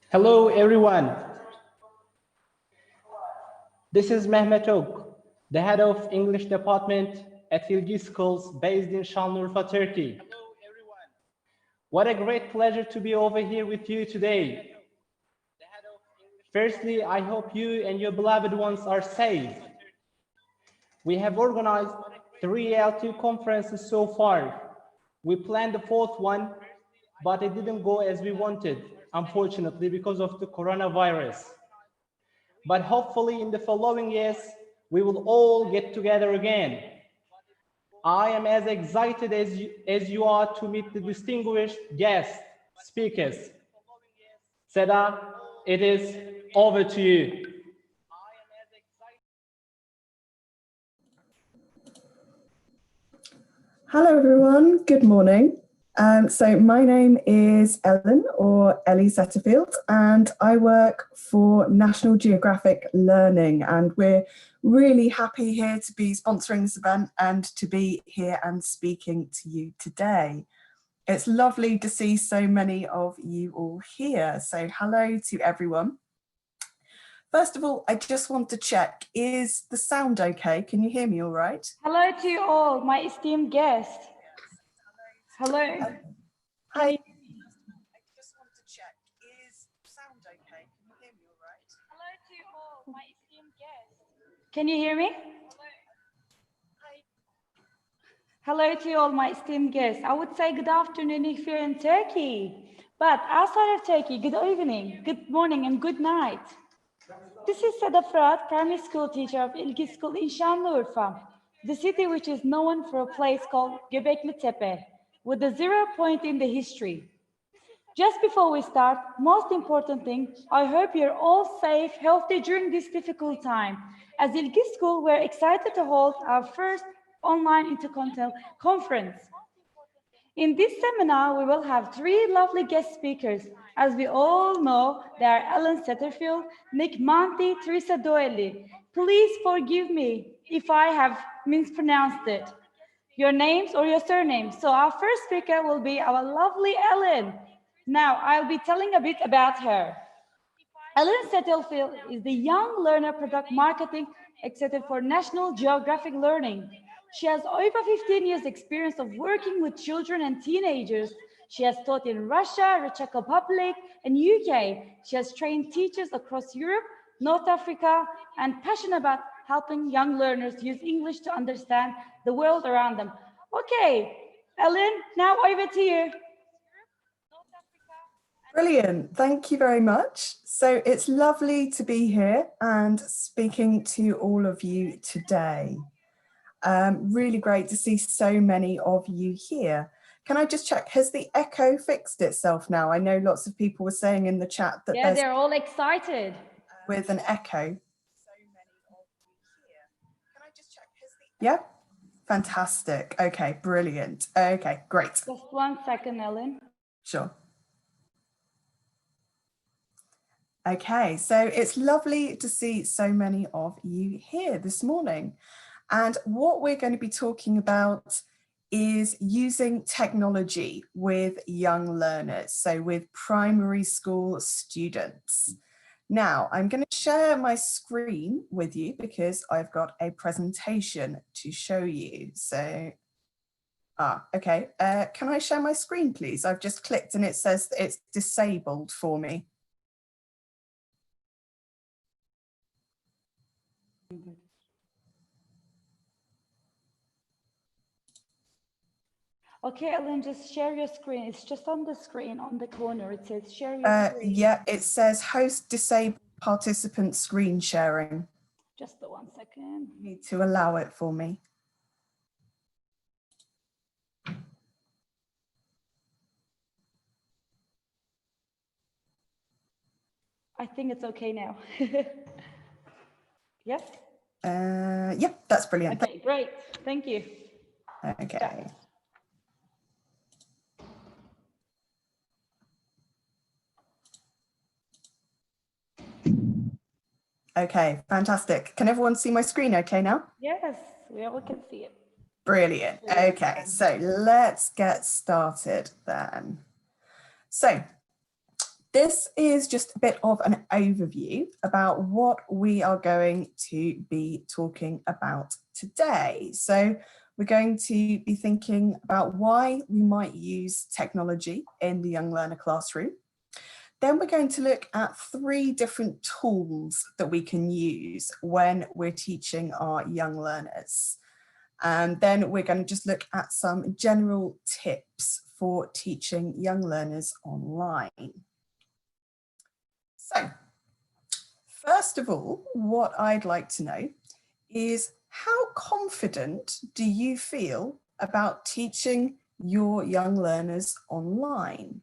Hello everyone. This is Mehmet Ok, the head of English department at İlgi schools based in Şanlıurfa, Turkey. Hello everyone. What a great pleasure to be over here with you today. Firstly, I hope you and your beloved ones are safe. We have organized 3 ELT conferences so far. We planned the 4th one, but it didn't go as we wanted, unfortunately, because of the coronavirus. But hopefully in the following years, we will all get together again. I am as excited as you are to meet the distinguished guest speakers. Seda, it is over to you. Hello everyone, good morning. So my name is Ellen, or Ellie Settelfield, and I work for National Geographic Learning, and we're really happy here to be sponsoring this event and to be here and speaking to you today. It's lovely to see so many of you all here, so hello to everyone. First of all, I just want to check, is the sound okay? Can you hear me all right? Hello to you all, my esteemed guest. Hello. Hi. I just want to check, is sound okay? Can you hear me all right? Hello to you all, my esteemed guest. Can you hear me? Hi. Hello to you all, my esteemed guests. I would say good afternoon if you're in Turkey. But outside of Turkey, good evening, good morning, and good night. This is Settelfield, primary school teacher of İlgi School in Şanlıurfa, the city which is known for a place called Göbekli, with a 0 point in the history. Just before we start, most important thing, I hope you're all safe, healthy during this difficult time. As İlgi School, we're excited to hold our first online intercontinental conference. In this seminar, we will have 3 lovely guest speakers. As we all know, they are Ellen Settelfield, Mick Mente, Teresa Doeli. Please forgive me if I have mispronounced it, your names or your surnames. So our first speaker will be our lovely Ellen. Now, I'll be telling a bit about her. Ellen Settelfield is the Young Learner Product Marketing Executive for National Geographic Learning. She has over 15 years experience of working with children and teenagers. She has taught in Russia, the Czech Republic, and UK. She has trained teachers across Europe, North Africa, and passionate about helping young learners use English to understand the world around them. Okay, Ellen, now over to you. Brilliant, thank you very much. So it's lovely to be here and speaking to all of you today. Really great to see so many of you here. Can I just check, has the echo fixed itself now? I know lots of people were saying in the chat that they're all excited. With an echo. So many of you here. Can I just check, has the Yeah, fantastic. Okay, brilliant. Okay, great. Just 1 second, Ellen. Sure. Okay, so it's lovely to see so many of you here this morning. And what we're going to be talking about is using technology with young learners, so with primary school students. Now, I'm going to share my screen with you because I've got a presentation to show you. So, okay, can I share my screen, please? I've just clicked and it says that it's disabled for me. Okay, Ellen, just share your screen. It's just on the screen, on the corner. It says share your screen. Yeah, it says host disabled participant screen sharing. Just 1 second. You need to allow it for me. I think it's okay now. Yes? Yeah, that's brilliant. Okay, great. Thank you. Okay. Okay, fantastic. Can everyone see my screen okay now? Yes, we all can see it. Brilliant. Okay, so let's get started then. So this is just a bit of an overview about what we are going to be talking about today. So we're going to be thinking about why we might use technology in the young learner classroom. Then we're going to look at 3 different tools that we can use when we're teaching our young learners. And then we're going to just look at some general tips for teaching young learners online. So, first of all, what I'd like to know is, how confident do you feel about teaching your young learners online?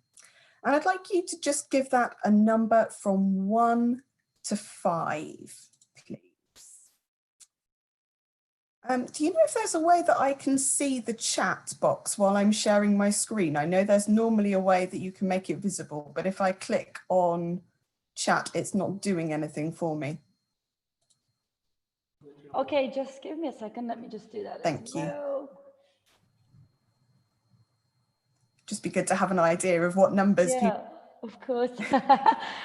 And I'd like you to just give that a number from 1 to 5, please. Do you know if there's a way that I can see the chat box while I'm sharing my screen? I know there's normally a way that you can make it visible, but if I click on chat, it's not doing anything for me. Okay, just give me a second. Let me just do that. Thank you. Just be good to have an idea of what numbers. Yeah, of course.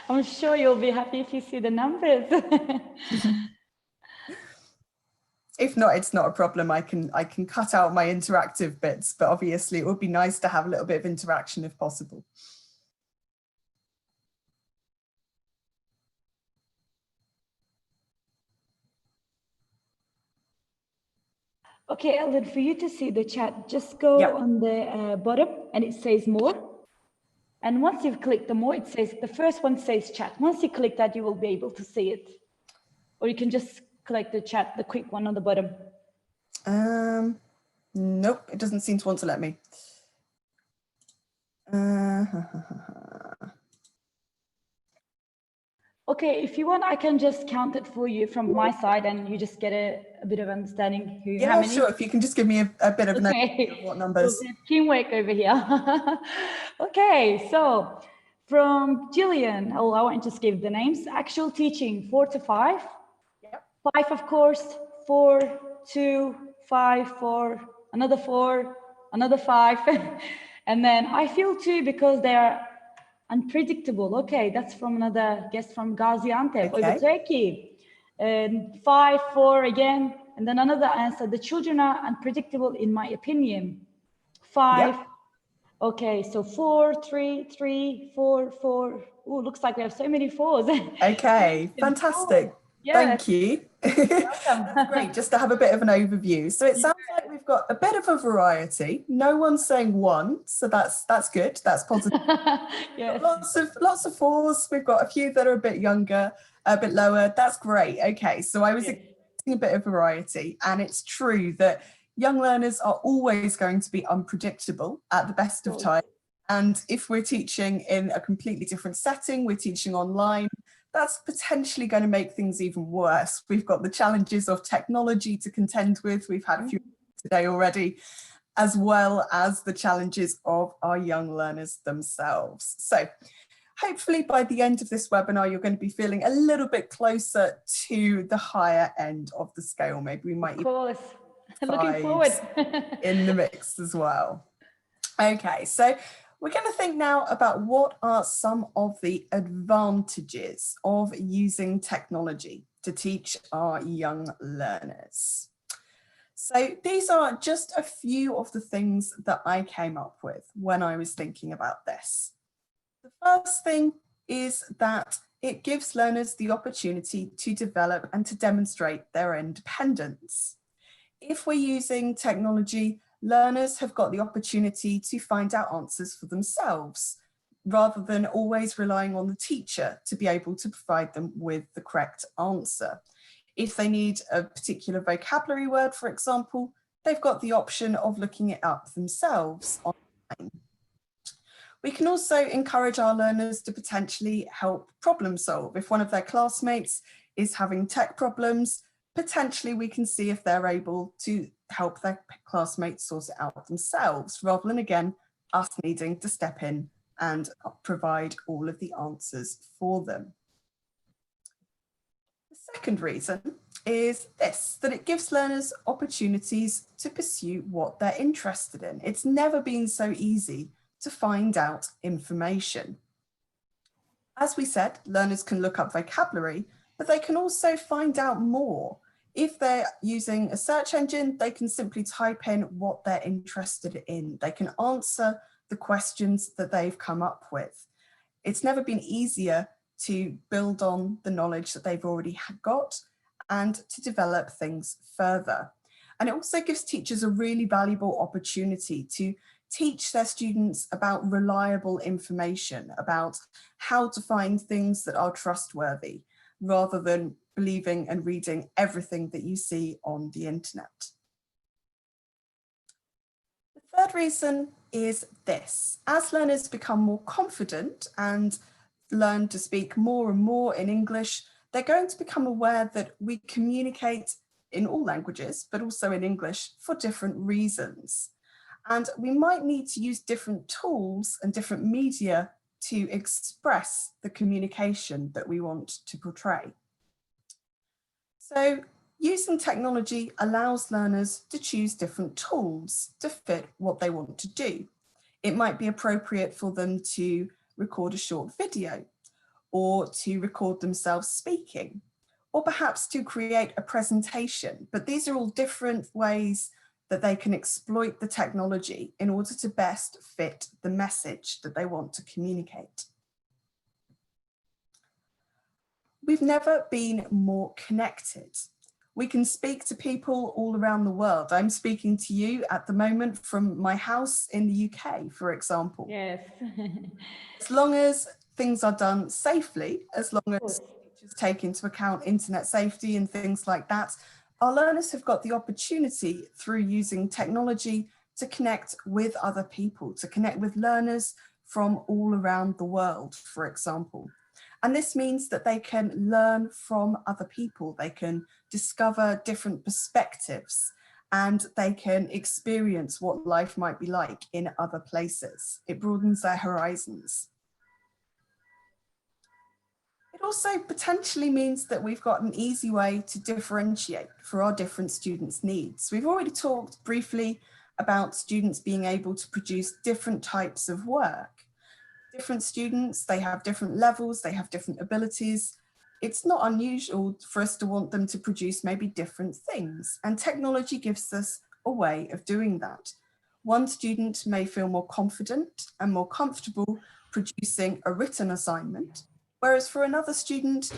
I'm sure you'll be happy if you see the numbers. If not, it's not a problem. I can cut out my interactive bits, but obviously it would be nice to have a little bit of interaction if possible. Okay, Ellen, for you to see the chat, just go on the bottom and it says more. And once you've clicked the more, it says, the first one says chat. Once you click that, you will be able to see it. Or you can just click the chat, the quick one on the bottom. Nope, it doesn't seem to want to let me. Okay, if you want, I can just count it for you from my side and you just get a bit of understanding how many. Sure, if you can just give me a bit of an idea of what numbers. Teamwork over here. Okay, so from Jillian, I won't just give the names. Actual teaching, 4 to 5. Yep. 5, of course, 4, 2, 5, 4, another 4, another 5. And then I feel 2 because they are unpredictable. Okay, that's from another guest from Gaziantep, over Turkey. And 5, 4 again, and then another answer. The children are unpredictable, in my opinion. 5. Yep. Okay, so 4, 3, 3, 4, 4. Oh, looks like we have so many 4s. Okay, fantastic. Thank you. That's great, just to have a bit of an overview. So it sounds like we've got a bit of a variety. No one's saying 1, so that's good. That's positive. Yes. Lots of 4s. We've got a few that are a bit younger, a bit lower. That's great. Okay, so I was expecting a bit of variety, and it's true that young learners are always going to be unpredictable at the best of times. And if we're teaching in a completely different setting, we're teaching online, that's potentially going to make things even worse. We've got the challenges of technology to contend with. We've had a few today already, as well as the challenges of our young learners themselves. So hopefully by the end of this webinar, you're going to be feeling a little bit closer to the higher end of the scale. Maybe we might even looking forward in the mix as well. Okay, so we're going to think now about what are some of the advantages of using technology to teach our young learners. So these are just a few of the things that I came up with when I was thinking about this. The first thing is that it gives learners the opportunity to develop and to demonstrate their independence. If we're using technology, learners have got the opportunity to find out answers for themselves, rather than always relying on the teacher to be able to provide them with the correct answer. If they need a particular vocabulary word, for example, they've got the option of looking it up themselves online. We can also encourage our learners to potentially help problem solve. If one of their classmates is having tech problems, potentially we can see if they're able to help their classmates sort it out themselves, rather than, again, us needing to step in and provide all of the answers for them. The second reason is this, that it gives learners opportunities to pursue what they're interested in. It's never been so easy to find out information. As we said, learners can look up vocabulary, but they can also find out more. If they're using a search engine, they can simply type in what they're interested in. They can answer the questions that they've come up with. It's never been easier to build on the knowledge that they've already got and to develop things further. And it also gives teachers a really valuable opportunity to teach their students about reliable information, about how to find things that are trustworthy, rather than believing and reading everything that you see on the internet. The third reason is this: as learners become more confident and learn to speak more and more in English, they're going to become aware that we communicate in all languages, but also in English, for different reasons. And we might need to use different tools and different media to express the communication that we want to portray. So using technology allows learners to choose different tools to fit what they want to do. It might be appropriate for them to record a short video, or to record themselves speaking, or perhaps to create a presentation. But these are all different ways that they can exploit the technology in order to best fit the message that they want to communicate. We've never been more connected. We can speak to people all around the world. I'm speaking to you at the moment from my house in the UK, for example. Yes. As long as things are done safely, as long as teachers take into account internet safety and things like that, our learners have got the opportunity through using technology to connect with other people, to connect with learners from all around the world, for example. And this means that they can learn from other people, they can discover different perspectives, and they can experience what life might be like in other places. It broadens their horizons. It also potentially means that we've got an easy way to differentiate for our different students' needs. We've already talked briefly about students being able to produce different types of work. Different students, they have different levels, they have different abilities. It's not unusual for us to want them to produce maybe different things, and technology gives us a way of doing that. One student may feel more confident and more comfortable producing a written assignment, whereas for another student,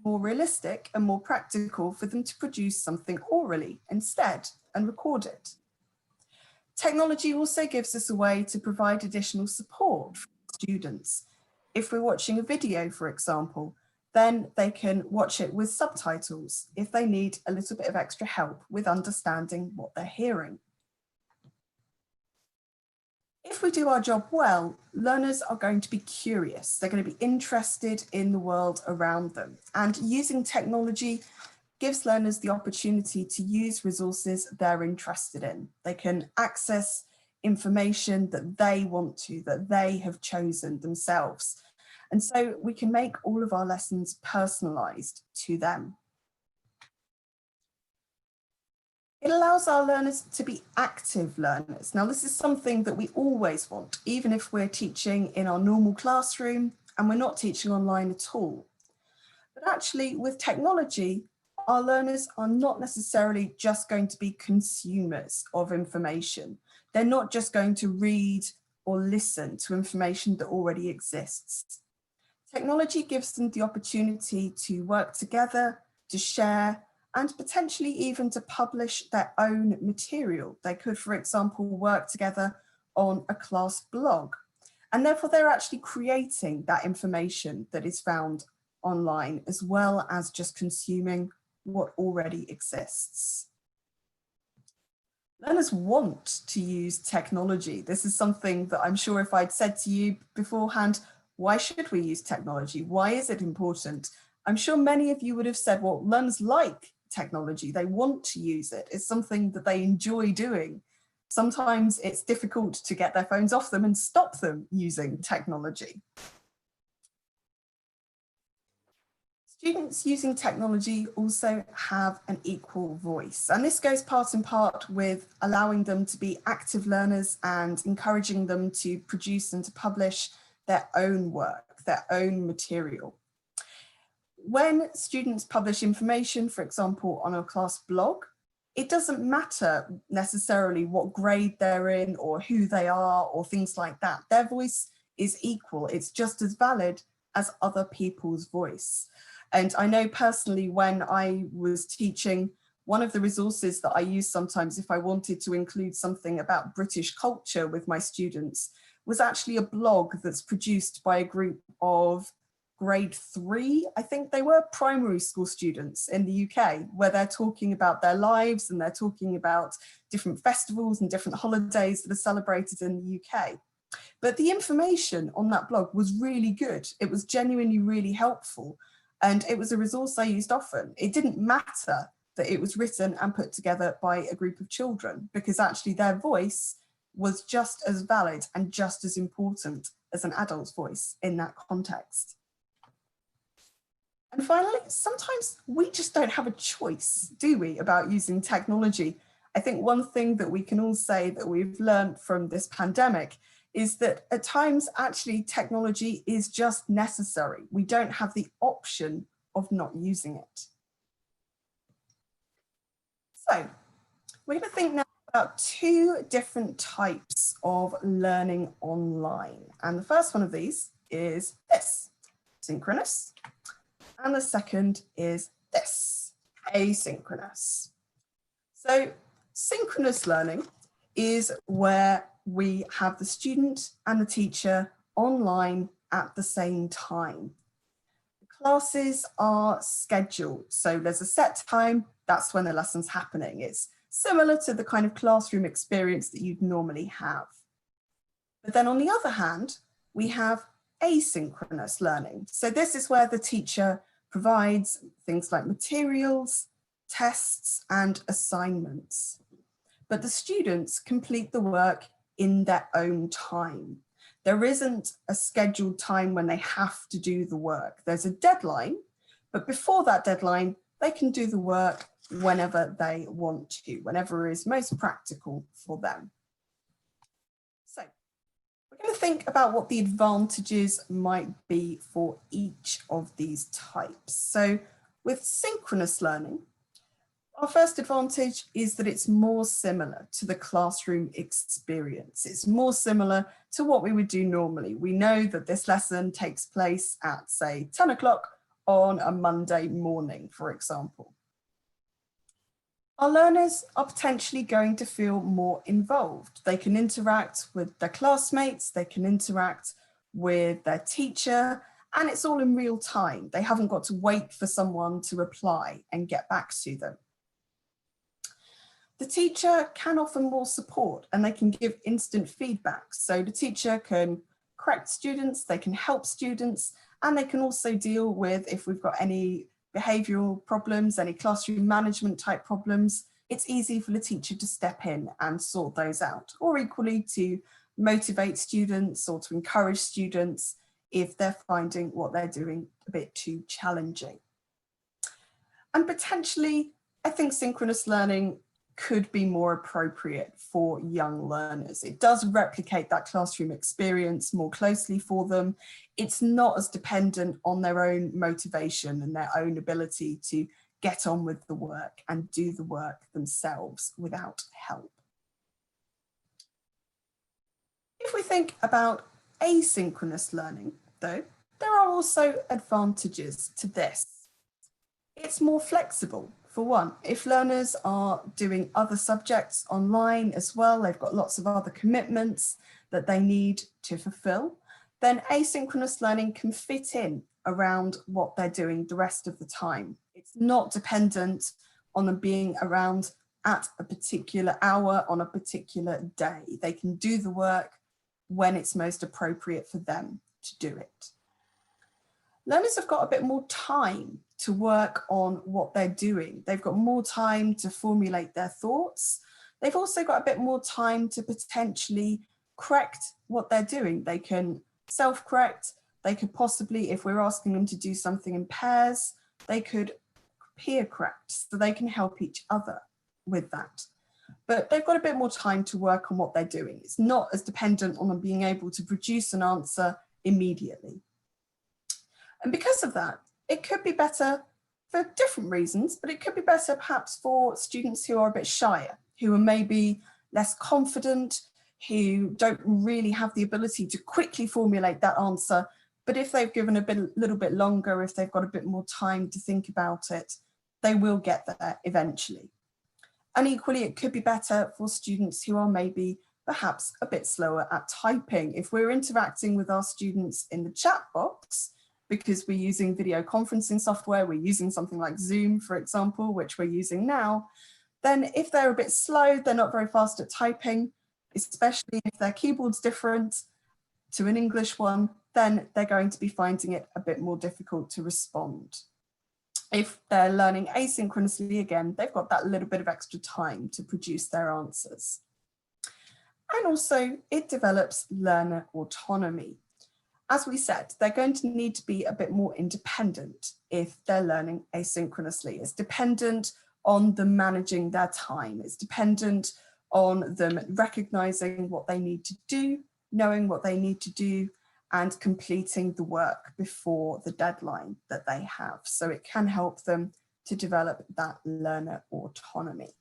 more realistic and more practical for them to produce something orally instead and record it. Technology also gives us a way to provide additional support for students. If we're watching a video, for example, then they can watch it with subtitles if they need a little bit of extra help with understanding what they're hearing. If we do our job well, learners are going to be curious. They're going to be interested in the world around them. And using technology gives learners the opportunity to use resources they're interested in. They can access information that they want to, that they have chosen themselves. And so we can make all of our lessons personalized to them. It allows our learners to be active learners. Now, this is something that we always want, even if we're teaching in our normal classroom and we're not teaching online at all. But actually, with technology, our learners are not necessarily just going to be consumers of information. They're not just going to read or listen to information that already exists. Technology gives them the opportunity to work together, to share, and potentially even to publish their own material. They could, for example, work together on a class blog. And therefore, they're actually creating that information that is found online, as well as just consuming what already exists. Learners want to use technology. This is something that I'm sure if I'd said to you beforehand, why should we use technology? Why is it important? I'm sure many of you would have said, well, learners like technology. They want to use it. It's something that they enjoy doing. Sometimes it's difficult to get their phones off them and stop them using technology. Students using technology also have an equal voice, and this goes part and part with allowing them to be active learners and encouraging them to produce and to publish their own work. their own material. When students publish information, for example, on a class blog, it doesn't matter necessarily what grade they're in or who they are or things like that. Their voice is equal. It's just as valid as other people's voice. And I know personally, when I was teaching, one of the resources that I use sometimes if I wanted to include something about British culture with my students was actually a blog that's produced by a group of grade 3, I think they were, primary school students in the UK, where they're talking about their lives and they're talking about different festivals and different holidays that are celebrated in the UK. But the information on that blog was really good. It was genuinely really helpful. And it was a resource I used often. It didn't matter that it was written and put together by a group of children, because actually their voice was just as valid and just as important as an adult's voice in that context. And finally, sometimes we just don't have a choice, do we, about using technology? I think one thing that we can all say that we've learned from this pandemic is that at times actually technology is just necessary. We don't have the option of not using it. So we're going to think now about 2 different types of learning online. And the first one of these is this, synchronous. And the second is this, asynchronous. So synchronous learning is where we have the student and the teacher online at the same time. The classes are scheduled, so there's a set time, that's when the lesson's happening. It's similar to the kind of classroom experience that you'd normally have. But then on the other hand, we have asynchronous learning. So this is where the teacher provides things like materials, tests, and assignments. But the students complete the work in their own time. There isn't a scheduled time when they have to do the work. There's a deadline, but before that deadline, they can do the work whenever they want to, whenever is most practical for them. So we're going to think about what the advantages might be for each of these types. So with synchronous learning, our first advantage is that it's more similar to the classroom experience. It's more similar to what we would do normally. We know that this lesson takes place at, say, 10 o'clock on a Monday morning, for example. Our learners are potentially going to feel more involved. They can interact with their classmates, they can interact with their teacher, and it's all in real time. They haven't got to wait for someone to reply and get back to them. The teacher can offer more support and they can give instant feedback. So the teacher can correct students, they can help students, and they can also deal with, if we've got any behavioural problems, any classroom management type problems, it's easy for the teacher to step in and sort those out, or equally to motivate students or to encourage students if they're finding what they're doing a bit too challenging. And potentially, I think synchronous learning could be more appropriate for young learners. It does replicate that classroom experience more closely for them. It's not as dependent on their own motivation and their own ability to get on with the work and do the work themselves without help. If we think about asynchronous learning, though, there are also advantages to this. It's more flexible. For one, if learners are doing other subjects online as well, they've got lots of other commitments that they need to fulfill, then asynchronous learning can fit in around what they're doing the rest of the time. It's not dependent on them being around at a particular hour on a particular day. They can do the work when it's most appropriate for them to do it. Learners have got a bit more time to work on what they're doing. They've got more time to formulate their thoughts. They've also got a bit more time to potentially correct what they're doing. They can self-correct. They could possibly, if we're asking them to do something in pairs, they could peer correct, so they can help each other with that. But they've got a bit more time to work on what they're doing. It's not as dependent on them being able to produce an answer immediately. And because of that, it could be better for different reasons, but it could be better perhaps for students who are a bit shyer, who are maybe less confident, who don't really have the ability to quickly formulate that answer. But if they've given a little bit longer, if they've got a bit more time to think about it, they will get there eventually. And equally, it could be better for students who are maybe perhaps a bit slower at typing. If we're interacting with our students in the chat box, because we're using video conferencing software, we're using something like Zoom, for example, which we're using now, then if they're a bit slow, they're not very fast at typing, especially if their keyboard's different to an English one, then they're going to be finding it a bit more difficult to respond. If they're learning asynchronously, again, they've got that little bit of extra time to produce their answers. And also, it develops learner autonomy. As we said, they're going to need to be a bit more independent if they're learning asynchronously. It's dependent on them managing their time. It's dependent on them recognizing what they need to do, knowing what they need to do, and completing the work before the deadline that they have. So it can help them to develop that learner autonomy.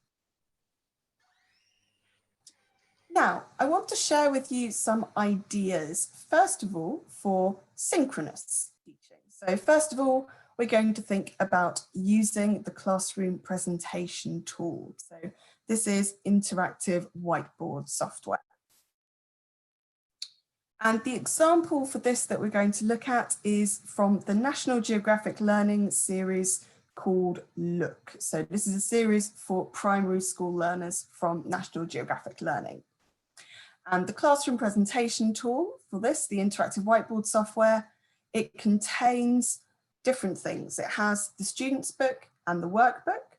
Now, I want to share with you some ideas, first of all, for synchronous teaching. So first of all, we're going to think about using the classroom presentation tool. So this is interactive whiteboard software. And the example for this that we're going to look at is from the National Geographic Learning series called Look. So this is a series for primary school learners from National Geographic Learning. And the classroom presentation tool for this, the interactive whiteboard software, it contains different things. It has the student's book and the workbook.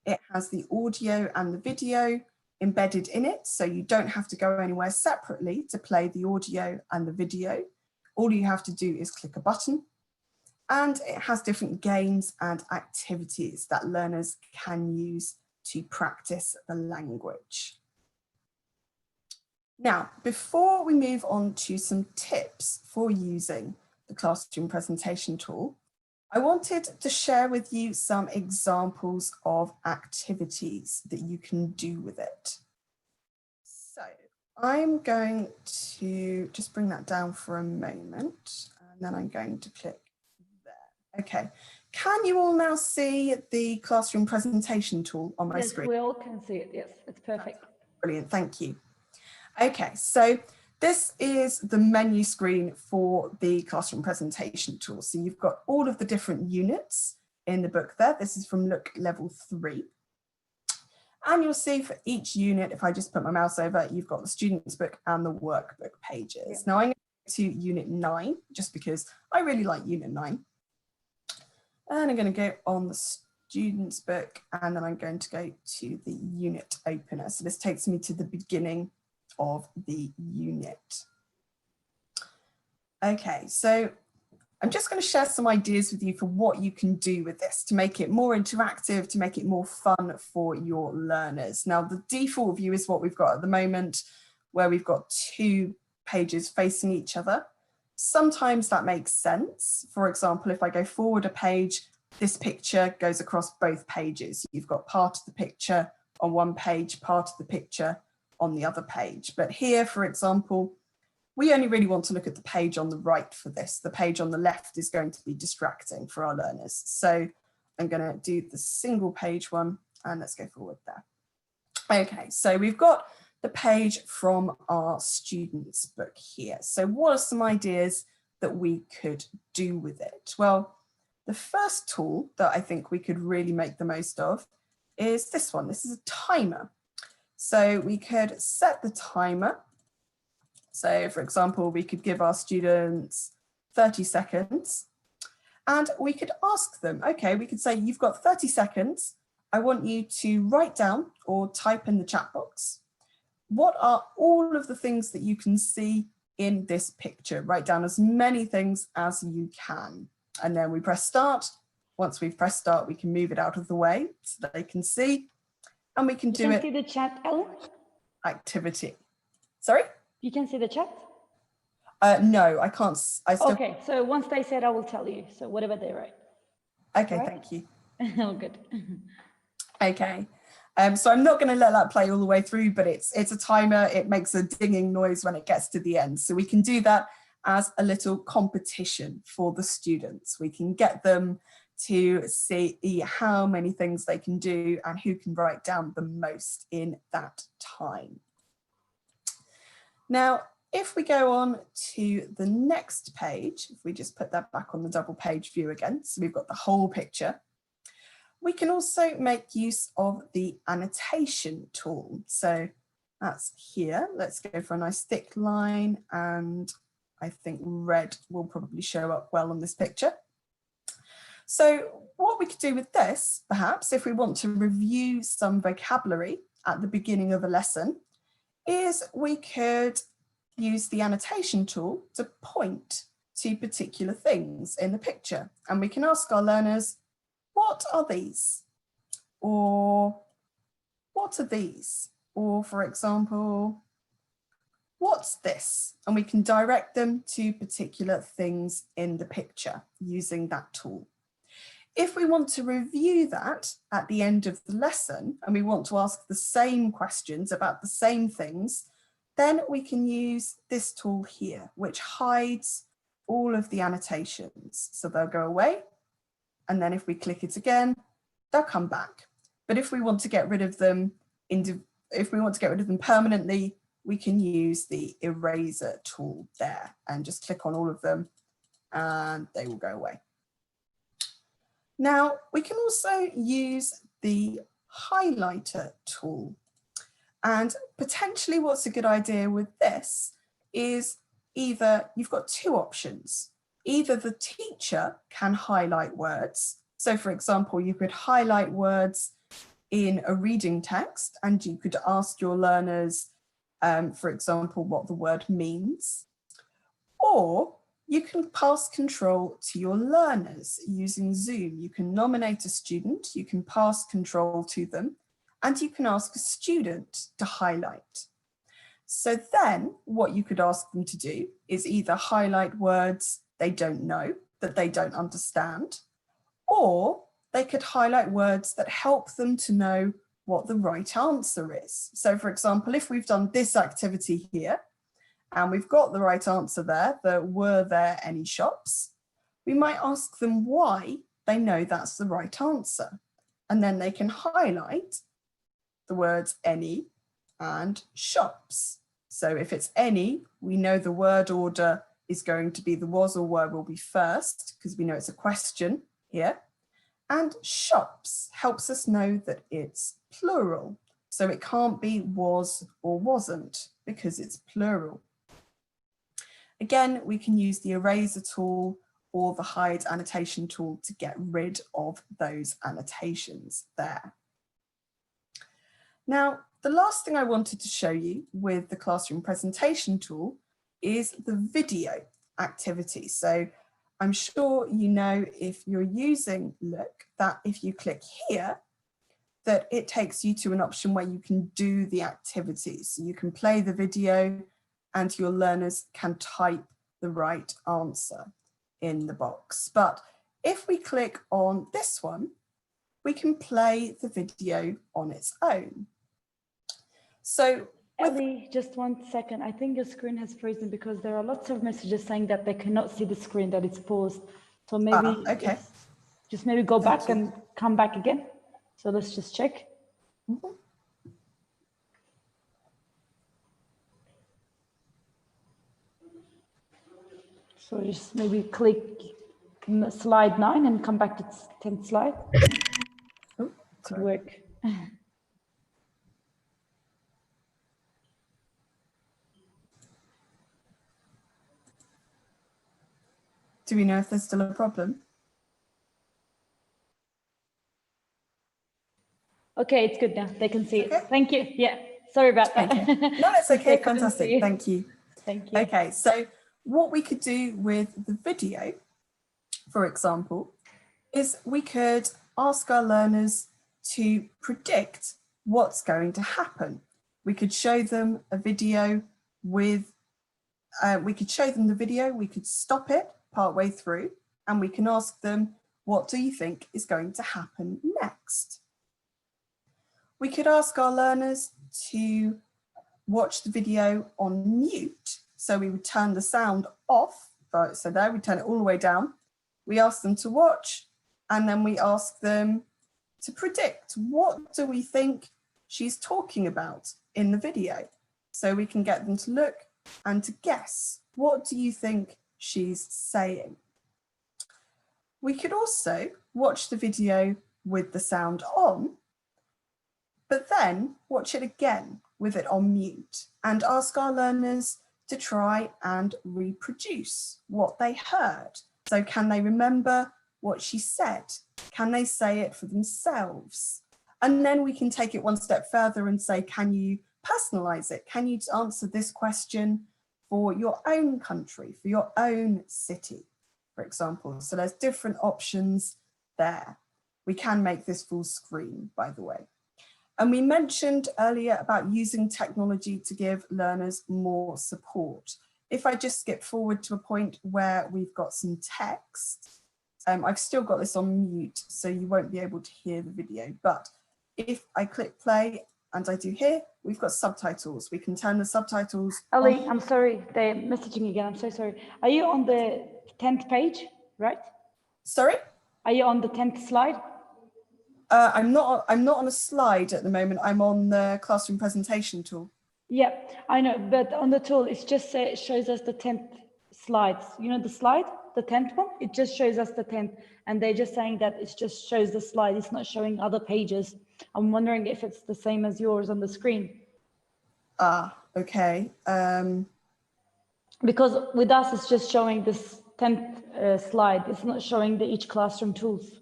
It has the audio and the video embedded in it, so you don't have to go anywhere separately to play the audio and the video. All you have to do is click a button, and it has different games and activities that learners can use to practice the language. Now, before we move on to some tips for using the classroom presentation tool, I wanted to share with you some examples of activities that you can do with it. So I'm going to just bring that down for a moment, and then I'm going to click there. Okay, can you all now see the classroom presentation tool on my screen? Yes, we all can see it. Yes, it's perfect. Brilliant, thank you. Okay, so this is the menu screen for the classroom presentation tool. So you've got all of the different units in the book there. This is from Look Level 3. And you'll see for each unit, if I just put my mouse over, you've got the student's book and the workbook pages. Yeah. Now I'm going to go to Unit 9, just because I really like Unit 9. And I'm going to go on the student's book, and then I'm going to go to the unit opener. So this takes me to the beginning of the unit. Okay, so I'm just going to share some ideas with you for what you can do with this to make it more interactive, to make it more fun for your learners. Now, the default view is what we've got at the moment, where we've got 2 pages facing each other. Sometimes that makes sense. For example, if I go forward a page, this picture goes across both pages. You've got part of the picture on one page, part of the picture on the other page. But here, for example, we only really want to look at the page on the right for this. The page on the left is going to be distracting for our learners. So I'm going to do the single page one, and let's go forward there. Okay, so we've got the page from our student's book here. So what are some ideas that we could do with it? Well, the first tool that I think we could really make the most of is this one. This is a timer. So we could set the timer. So for example, we could give our students 30 seconds and we could ask them, okay, we could say, you've got 30 seconds. I want you to write down or type in the chat box. What are all of the things that you can see in this picture? Write down as many things as you can. And then we press start. Once we've pressed start, we can move it out of the way so that they can see. And we can do it. You can see the chat, Ellen? Activity. Sorry? You can see the chat? No, I can't. Okay, so once they said, I will tell you. So whatever they write. Okay, right? thank you. Oh, good. Okay. So I'm not going to let that play all the way through, but it's a timer. It makes a dinging noise when it gets to the end. So we can do that as a little competition for the students. We can get them to see how many things they can do and who can write down the most in that time. Now, if we go on to the next page, if we just put that back on the double page view again, so we've got the whole picture. We can also make use of the annotation tool. So that's here. Let's go for a nice thick line, and I think red will probably show up well on this picture. So what we could do with this, perhaps, if we want to review some vocabulary at the beginning of a lesson, is we could use the annotation tool to point to particular things in the picture. And we can ask our learners, what are these? Or what are these? Or for example, what's this? And we can direct them to particular things in the picture using that tool. If we want to review that at the end of the lesson and we want to ask the same questions about the same things, then we can use this tool here, which hides all of the annotations. So they'll go away, and then if we click it again, they'll come back. But if we want to get rid of them, permanently, we can use the eraser tool there and just click on all of them and they will go away. Now, we can also use the highlighter tool. And potentially what's a good idea with this is either you've got two options. Either the teacher can highlight words. So for example, you could highlight words in a reading text and you could ask your learners, for example, what the word means. Or you can pass control to your learners using Zoom. You can nominate a student, you can pass control to them, and you can ask a student to highlight. So then what you could ask them to do is either highlight words they don't know, that they don't understand, or they could highlight words that help them to know what the right answer is. So for example, if we've done this activity here, and we've got the right answer there, the were there any shops, we might ask them why they know that's the right answer. And then they can highlight the words any and shops. So if it's any, we know the word order is going to be the was or were will be first, because we know it's a question here. And shops helps us know that it's plural. So it can't be was or wasn't because it's plural. Again, we can use the eraser tool or the hide annotation tool to get rid of those annotations there. Now, the last thing I wanted to show you with the classroom presentation tool is the video activity. So I'm sure you know, if you're using Look, that if you click here, that it takes you to an option where you can do the activities. So you can play the video and your learners can type the right answer in the box. But if we click on this one, we can play the video on its own. So Ellie, just 1 second. I think your screen has frozen because there are lots of messages saying that they cannot see the screen, that it's paused. So maybe okay. just maybe go back and come back again. So let's just check. Mm-hmm. So just maybe click slide 9 and come back to 10th slide. Oh, could work. Do we know if there's still a problem? Okay, it's good now. They can see Okay. it. Thank you. Yeah, sorry about that. Okay. No, it's okay. Fantastic. Thank you. Thank you. Okay, so what we could do with the video, for example, is we could ask our learners to predict what's going to happen. We could show them a video with we could show them the video, we could stop it partway through, and we can ask them, what do you think is going to happen next? We could ask our learners to watch the video on mute. So we would turn the sound off. So there, we turn it all the way down. We ask them to watch, and then we ask them to predict, what do we think she's talking about in the video? So we can get them to look and to guess, what do you think she's saying? We could also watch the video with the sound on, but then watch it again with it on mute and ask our learners to try and reproduce what they heard. So can they remember what she said? Can they say it for themselves? And then we can take it one step further and say, can you personalize it? Can you answer this question for your own country, for your own city, for example? So there's different options there. We can make this full screen, by the way. And we mentioned earlier about using technology to give learners more support. If I just skip forward to a point where we've got some text, I've still got this on mute, so you won't be able to hear the video. But if I click play and I do here, we've got subtitles. We can turn the subtitles Ali, on. I'm sorry, they're messaging again. I'm so sorry. Are you on the 10th page, right? Sorry? Are you on the 10th slide? I'm not on a slide at the moment. I'm on the classroom presentation tool. Yeah, I know, but on the tool, it just shows us the 10th slides. You know the slide, the 10th one? It just shows us the 10th, and they're just saying that it just shows the slide. It's not showing other pages. I'm wondering if it's the same as yours on the screen. Ah, okay. Because with us, it's just showing this 10th slide. It's not showing the each classroom tools.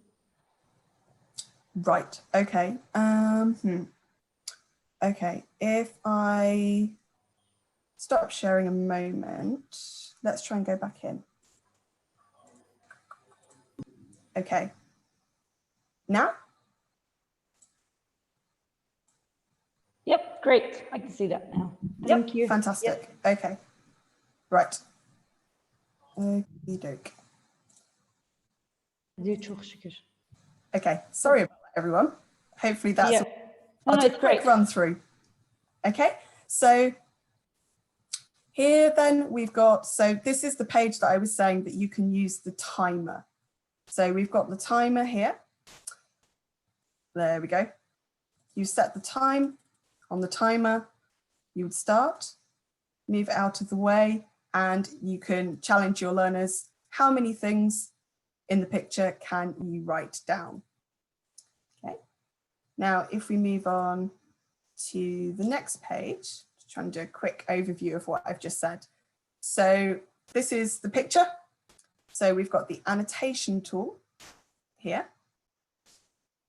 Right, okay. Okay, if I stop sharing a moment, let's try and go back in. Okay, now? Yep, great. I can see that now. Thank you. Fantastic. Yep. Okay, right. Okie doke. Çok şükür. Okay, sorry about that, everyone. Hopefully that's no, it's great. Quick run through. Okay, so here then we've got, so this is the page that I was saying that you can use the timer. So we've got the timer here. There we go. You set the time on the timer, you would start, move out of the way, and you can challenge your learners. How many things in the picture can you write down? Okay. Now, if we move on to the next page, trying to do a quick overview of what I've just said. So this is the picture. So we've got the annotation tool here,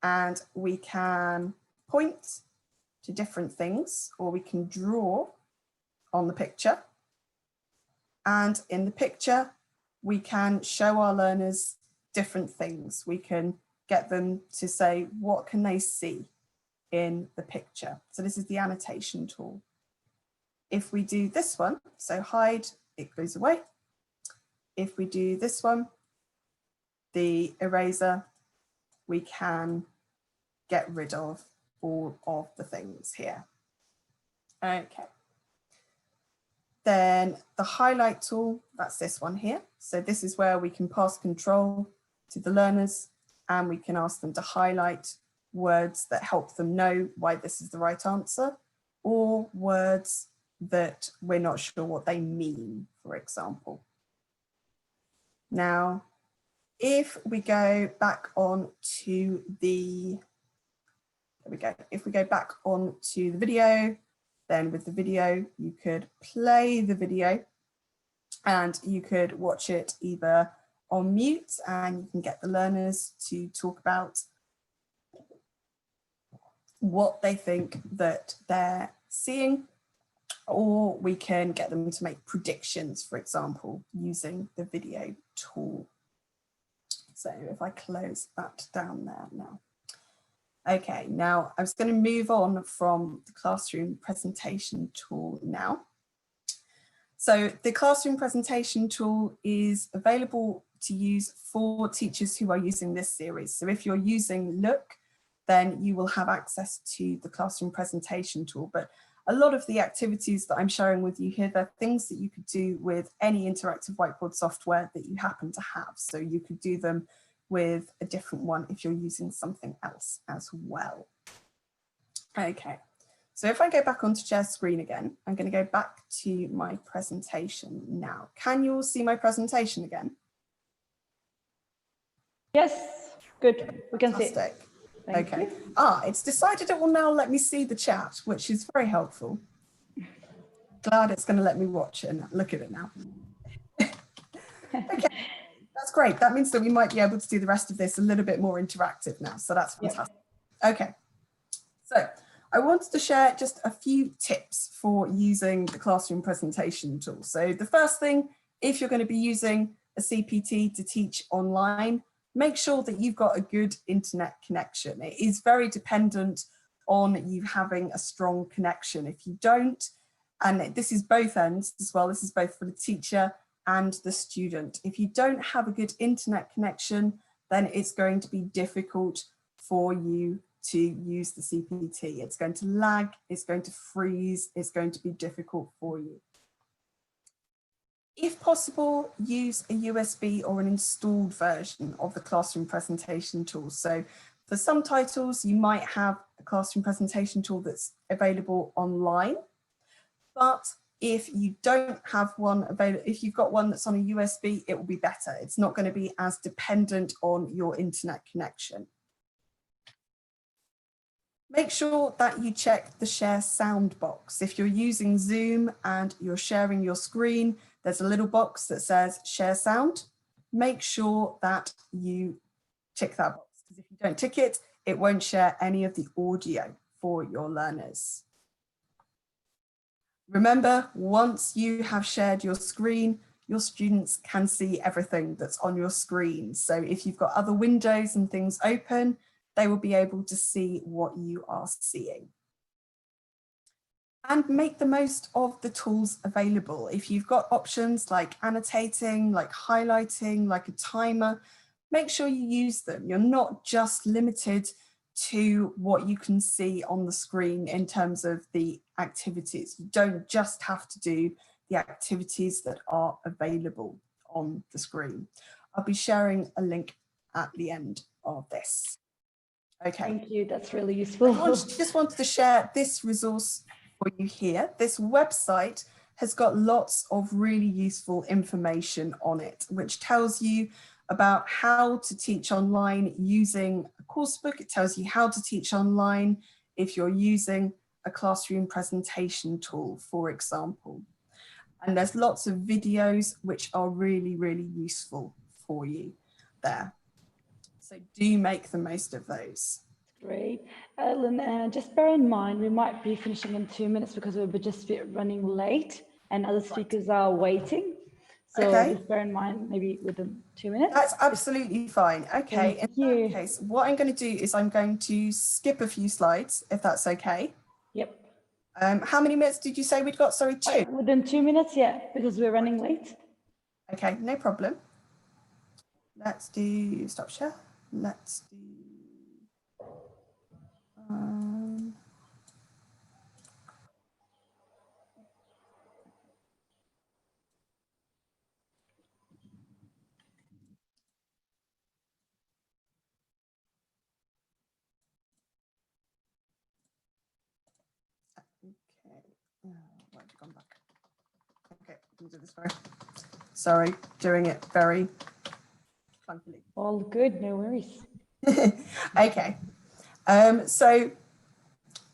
and we can point to different things, or we can draw on the picture. And in the picture, we can show our learners different things. We can get them to say, what can they see in the picture? So this is the annotation tool. If we do this one, so hide, it goes away. If we do this one, the eraser, we can get rid of all of the things here. Okay. Then the highlight tool, that's this one here. So this is where we can pass control to the learners, and we can ask them to highlight words that help them know why this is the right answer, or words that we're not sure what they mean, for example. Now, if we go back on to the, there we go. If we go back on to the video, then with the video, you could play the video and you could watch it either on mute, and you can get the learners to talk about what they think that they're seeing, or we can get them to make predictions, for example, using the video tool. So if I close that down there now. Okay, now I was going to move on from the classroom presentation tool now. So the classroom presentation tool is available to use for teachers who are using this series. So if you're using Look, then you will have access to the classroom presentation tool. But a lot of the activities that I'm sharing with you here, they're things that you could do with any interactive whiteboard software that you happen to have. So you could do them with a different one if you're using something else as well. Okay, so if I go back onto share screen again, I'm going to go back to my presentation now. Can you all see my presentation again? Yes, good. We can see it. Fantastic. Thank Okay. you. It's decided it will now let me see the chat, which is very helpful. Glad it's going to let me watch it and look at it now. Okay, that's great. That means that we might be able to do the rest of this a little bit more interactive now. So that's fantastic. Yep. Okay. So I wanted to share just a few tips for using the classroom presentation tool. So the first thing, if you're going to be using a CPT to teach online, make sure that you've got a good internet connection. It is very dependent on you having a strong connection. If you don't, and this is both ends as well, this is both for the teacher and the student. If you don't have a good internet connection, then it's going to be difficult for you to use the CPT. It's going to lag, it's going to freeze, it's going to be difficult for you. If possible, use a USB or an installed version of the classroom presentation tool. So for some titles, you might have a classroom presentation tool that's available online, but if you don't have one available, if you've got one that's on a USB, it will be better. It's not going to be as dependent on your internet connection. Make sure that you check the share sound box. If you're using Zoom and you're sharing your screen, there's a little box that says share sound. Make sure that you tick that box, because if you don't tick it, it won't share any of the audio for your learners. Remember, once you have shared your screen, your students can see everything that's on your screen. So if you've got other windows and things open, they will be able to see what you are seeing. And make the most of the tools available. If you've got options like annotating, like highlighting, like a timer, make sure you use them. You're not just limited to what you can see on the screen in terms of the activities. You don't just have to do the activities that are available on the screen. I'll be sharing a link at the end of this. Okay. Thank you, that's really useful. I just wanted to share this resource for you here. This website has got lots of really useful information on it, which tells you about how to teach online using a course book. It tells you how to teach online if you're using a classroom presentation tool, for example. And there's lots of videos which are really, really useful for you there. So do make the most of those. Great. Ellen, just bear in mind, we might be finishing in 2 minutes because we're just running late and other speakers are waiting. So just bear in mind, maybe within 2 minutes. That's absolutely fine. Okay, in that case, what I'm going to do is I'm going to skip a few slides, if that's okay. Yep. How many minutes did you say we'd got? Sorry, 2? Within 2 minutes, yeah, because we're running late. Okay, no problem. Let's do stop share. Let's do why have you gone back? Okay, we'll do this way. Sorry, doing it very clunkily. All good, no worries. Okay, so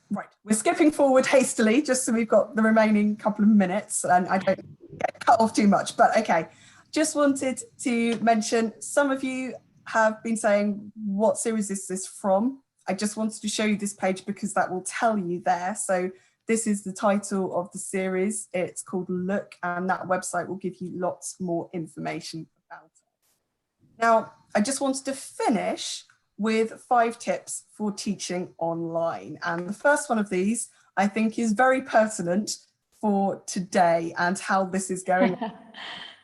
right, we're skipping forward hastily just so we've got the remaining couple of minutes and I don't get cut off too much, but okay. Just wanted to mention, some of you have been saying, what series is this from? I just wanted to show you this page because that will tell you there. So this is the title of the series. It's called Look, and that website will give you lots more information about it. Now, I just wanted to finish with 5 tips for teaching online. And the first one of these, I think, is very pertinent for today and how this is going,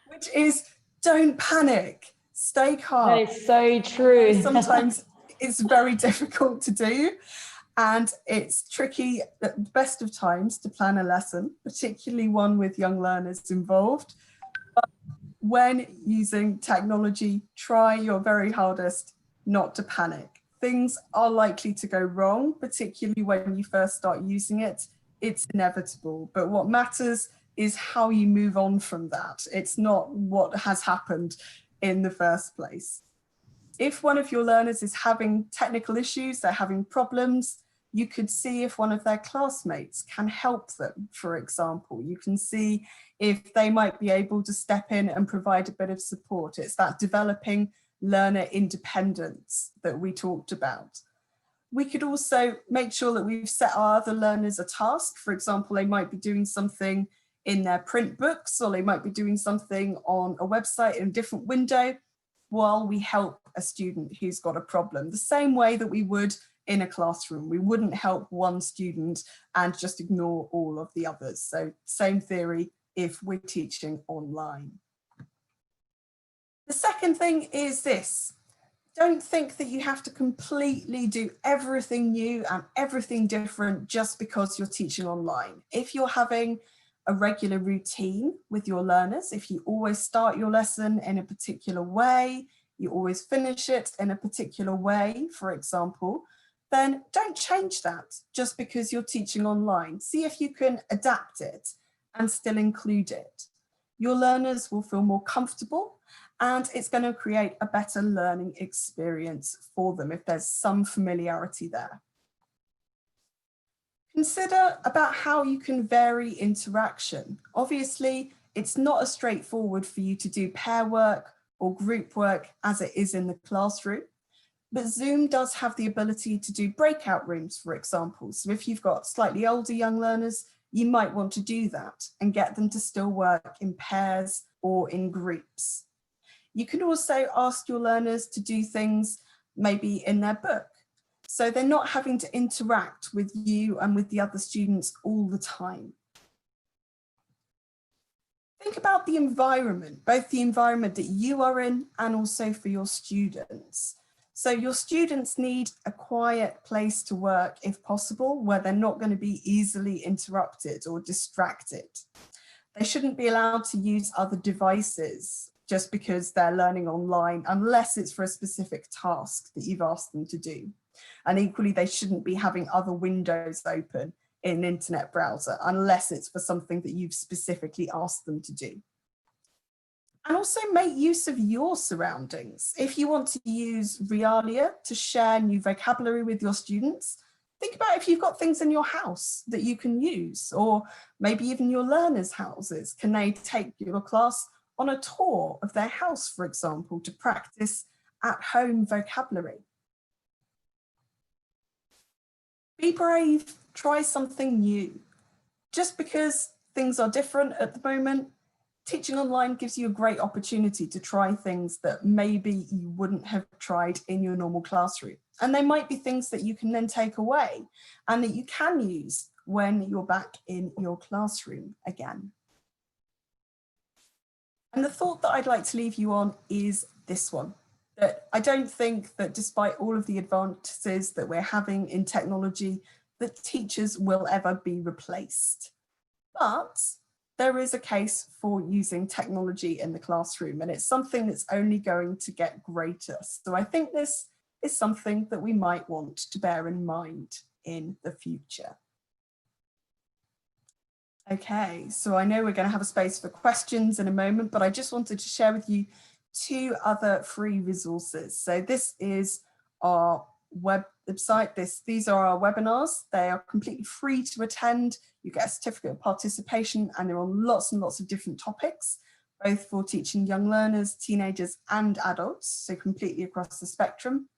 which is don't panic, stay calm. That is so true. Sometimes it's very difficult to do, and it's tricky at the best of times to plan a lesson, particularly one with young learners involved. But when using technology, try your very hardest not to panic. Things are likely to go wrong, particularly when you first start using it. It's inevitable, but what matters is how you move on from that. It's not what has happened in the first place. If one of your learners is having technical issues, they're having problems, you could see if one of their classmates can help them, for example. You can see if they might be able to step in and provide a bit of support. It's that developing learner independence that we talked about. We could also make sure that we've set our other learners a task. For example, they might be doing something in their print books, or they might be doing something on a website in a different window while we help a student who's got a problem. The same way that we would in a classroom. We wouldn't help one student and just ignore all of the others. So same theory if we're teaching online. The second thing is this. Don't think that you have to completely do everything new and everything different just because you're teaching online. If you're having a regular routine with your learners, if you always start your lesson in a particular way, you always finish it in a particular way, for example, then don't change that just because you're teaching online. See if you can adapt it and still include it. Your learners will feel more comfortable, and it's going to create a better learning experience for them if there's some familiarity there. Consider about how you can vary interaction. Obviously, it's not as straightforward for you to do pair work or group work as it is in the classroom, but Zoom does have the ability to do breakout rooms, for example. So if you've got slightly older young learners, you might want to do that and get them to still work in pairs or in groups. You can also ask your learners to do things maybe in their book, so they're not having to interact with you and with the other students all the time. Think about the environment, both the environment that you are in and also for your students. So your students need a quiet place to work if possible, where they're not going to be easily interrupted or distracted. They shouldn't be allowed to use other devices just because they're learning online, unless it's for a specific task that you've asked them to do. And equally, they shouldn't be having other windows open in an internet browser, unless it's for something that you've specifically asked them to do. And also make use of your surroundings. If you want to use Realia to share new vocabulary with your students, think about if you've got things in your house that you can use, or maybe even your learners' houses. Can they take your class on a tour of their house, for example, to practice at-home vocabulary? Be brave, try something new. Just because things are different at the moment, teaching online gives you a great opportunity to try things that maybe you wouldn't have tried in your normal classroom. And they might be things that you can then take away and that you can use when you're back in your classroom again. And the thought that I'd like to leave you on is this one, that I don't think that despite all of the advances that we're having in technology, that teachers will ever be replaced. But there is a case for using technology in the classroom, and it's something that's only going to get greater. So I think this is something that we might want to bear in mind in the future. Okay, so I know we're going to have a space for questions in a moment, but I just wanted to share with you two other free resources. So this is our website. These are our webinars. They are completely free to attend. You get a certificate of participation, and they're on lots and lots of different topics, both for teaching young learners, teenagers and adults, so completely across the spectrum.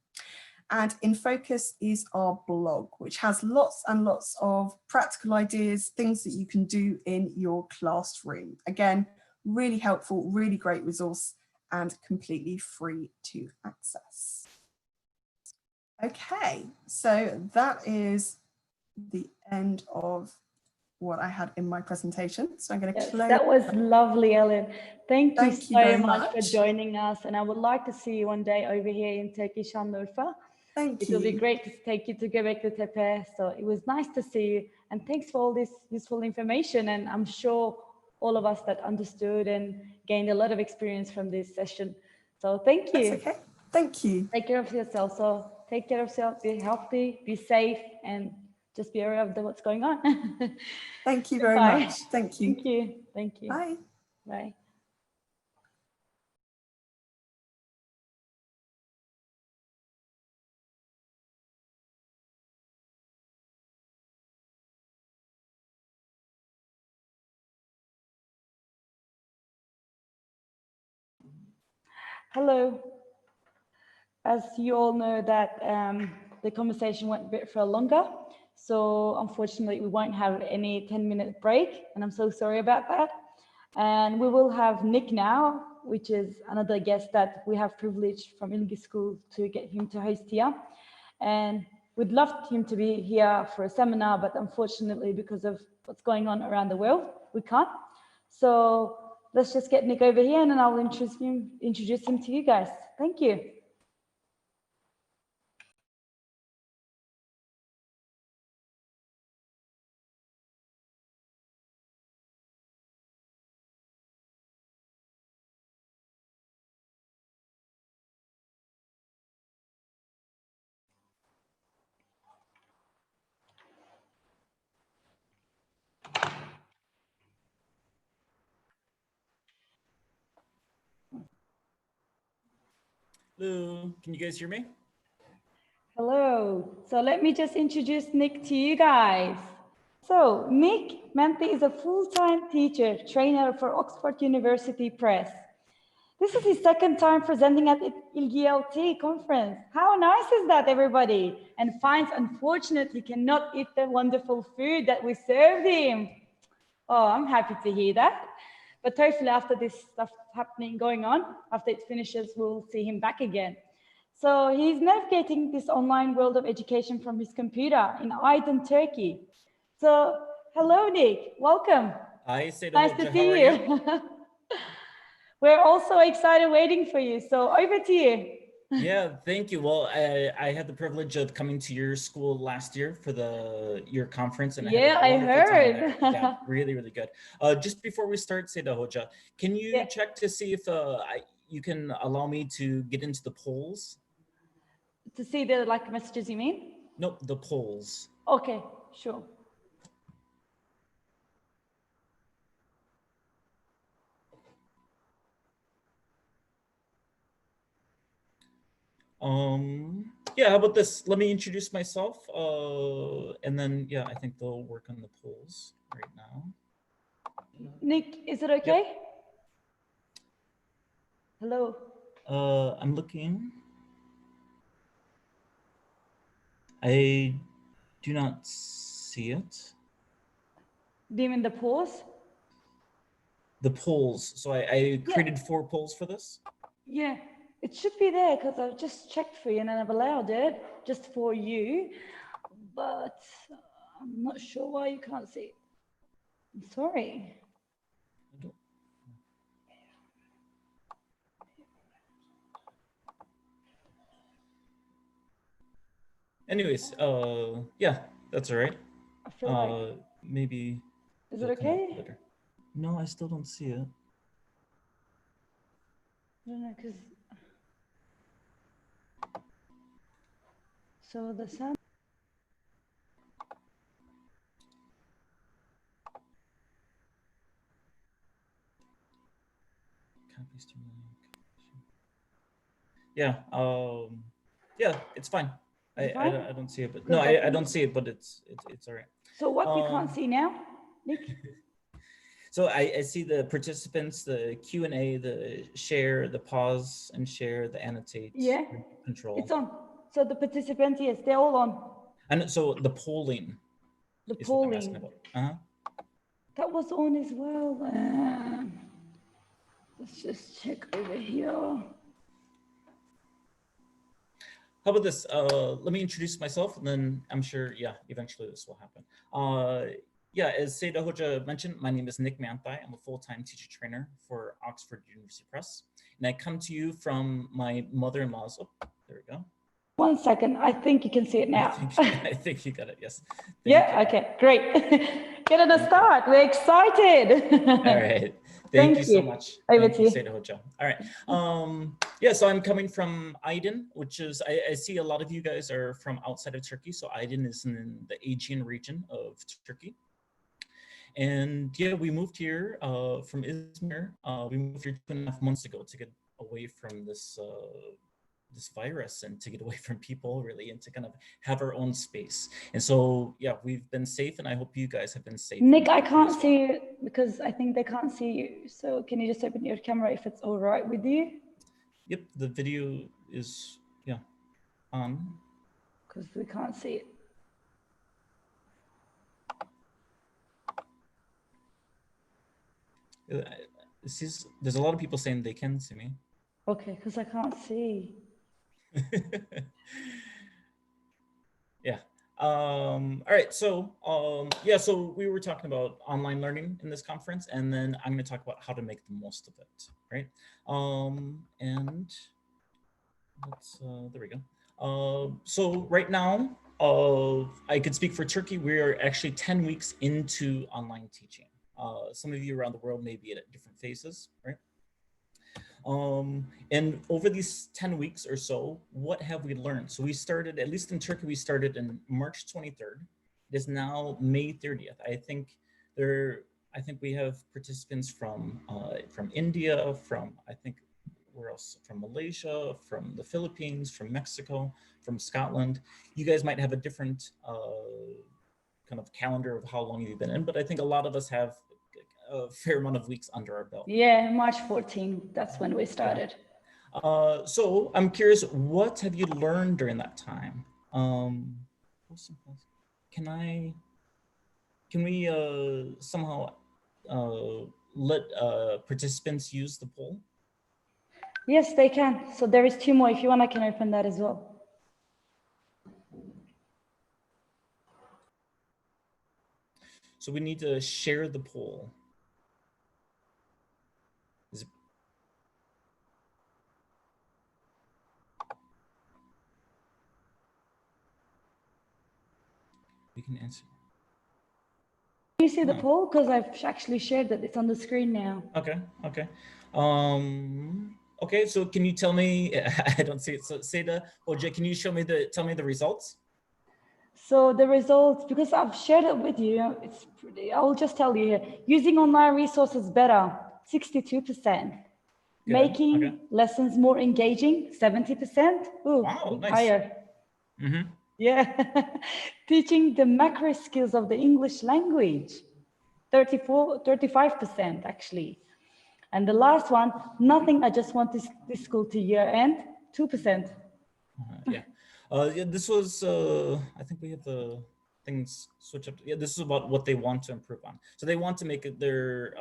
And in focus is our blog, which has lots and lots of practical ideas, things that you can do in your classroom. Again, really helpful, really great resource, and completely free to access. Okay, so that is the end of what I had in my presentation. So I'm going to Yes, close. that was lovely, Ellen. Thank you Thank you very so much for much. joining us. And I would like to see you one day over here in Turkey, Şanlıurfa. Thank It will be you. great to take you to Göbekli Tepe. So it was nice to see you. And thanks for all this useful information. And I'm sure all of us that understood and gained a lot of experience from this session. So thank you. That's okay. Thank you. Take care of yourself. So take care of yourself, be healthy, be safe, and just be aware of what's going on. Thank you very Bye. much. Thank you. Thank you. Thank you. Bye. Bye. Hello. As you all know that the conversation went a bit for longer, so unfortunately we won't have any 10-minute break, and I'm so sorry about that. And we will have Nick now, which is another guest that we have privileged from İlgi School to get him to host here. And we'd love him to be here for a seminar, but unfortunately because of what's going on around the world, we can't. So let's just get Nick over here and then I'll introduce him to you guys. Thank you. Hello, can you guys hear me? Hello. So let me just introduce Nick to you guys. So Mick Mente is a full-time teacher, trainer for Oxford University Press. This is his second time presenting at İlgi ELT conference. How nice is that, everybody? And finds, unfortunately, cannot eat the wonderful food that we served him. Oh, I'm happy to hear that. But hopefully after this stuff going on, after it finishes, we'll see him back again. So he's navigating this online world of education from his computer in Aydın, Turkey. So hello, Nick, welcome. Hi, Settelfield. Nice to see you. We're also excited waiting for you. So over to you. Yeah, thank you. Well, I had the privilege of coming to your school last year for your conference, and I heard. Yeah, really, really good. Just before we start, Seda Hoca, can you check to see if you can allow me to get into the polls? To see the messages, you mean? Nope, the polls. Okay, sure. Yeah, how about this? Let me introduce myself, and then yeah, I think they'll work on the polls right now. Nick, is it okay? Yep. Hello. I'm looking. I do not see it. Do you mean the polls? The polls. So I created 4 polls for this. Yeah, it should be there because I've just checked for you and I've allowed it just for you, but I'm not sure why you can't see it. I'm sorry. Anyways, yeah, that's all right. I feel like, maybe. is it okay? No, I still don't see it. I don't know, because so the sound. Yeah, yeah, it's fine. I don't see it, but no, I don't see it, but it's all right. So what you can't see now, Nick? So I see the participants, the Q&A, the share, the pause and share, the annotate, control. It's on. So the participants, yes, they're all on. And so the polling. The is polling. What I'm asking about. That was on as well. Let's just check over here. How about this? Let me introduce myself, and then I'm sure, yeah, eventually this will happen. yeah, as Seda Hoja mentioned, my name is Mick Mente. I'm a full-time teacher trainer for Oxford University Press. And I come to you from my mother-in-law's, oh, there we go. 1 second, I think you can see it now. I think you got it, yes. Yeah, okay, great. Get at the start, we're excited. All right, thank you so much. Over Thank to you, you. Seda Hoja. All right, yeah, so I'm coming from Aydın, which is, I see a lot of you guys are from outside of Turkey. So Aydın is in the Aegean region of Turkey. And yeah, we moved here from Izmir. We moved here 2.5 months ago to get away from this this virus and to get away from people really, and to kind of have our own space. And so, yeah, we've been safe, and I hope you guys have been safe. Nick, I can't see you because I think they can't see you. So can you just open your camera if it's all right with you? Yep, the video is, yeah, on. Because we can't see it. There's a lot of people saying they can see me. Okay, because I can't see. Yeah. All right. So yeah, so we were talking about online learning in this conference, and then I'm going to talk about how to make the most of it, right? And let's there we go. So right now, I could speak for Turkey. We are actually 10 weeks into online teaching. Some of you around the world may be at different phases, right? And over these 10 weeks or so, what have we learned? So we started, at least in Turkey, we started in March 23rd. It is now May 30th. I think we have participants from India, from, I think, where else? From Malaysia, from the Philippines, from Mexico, from Scotland. You guys might have a different kind of calendar of how long you've been in, but I think a lot of us have a fair amount of weeks under our belt. Yeah, March 14, that's when we started. Yeah. So I'm curious, what have you learned during that time? Can we somehow let participants use the poll? Yes, they can. So there is 2 more. If you want, I can open that as well. So we need to share the poll. We can answer. Can you see the poll? Because I've actually shared it. It's on the screen now. Okay, okay. Okay, so can you tell me, I don't see it. So Seda, Hoja, can you tell me the results? So the results, because I've shared it with you, it's pretty, I will just tell you here. Using online resources better, 62%. Making lessons more engaging, 70%. Ooh, wow, nice. Higher. Mm-hmm. Yeah. Teaching the macro skills of the English language, 35% actually. And the last one, nothing, I just want this school to year end, 2%. Yeah. Yeah, this was, I think we have the things switch up. Yeah, this is about what they want to improve on. So they want to make their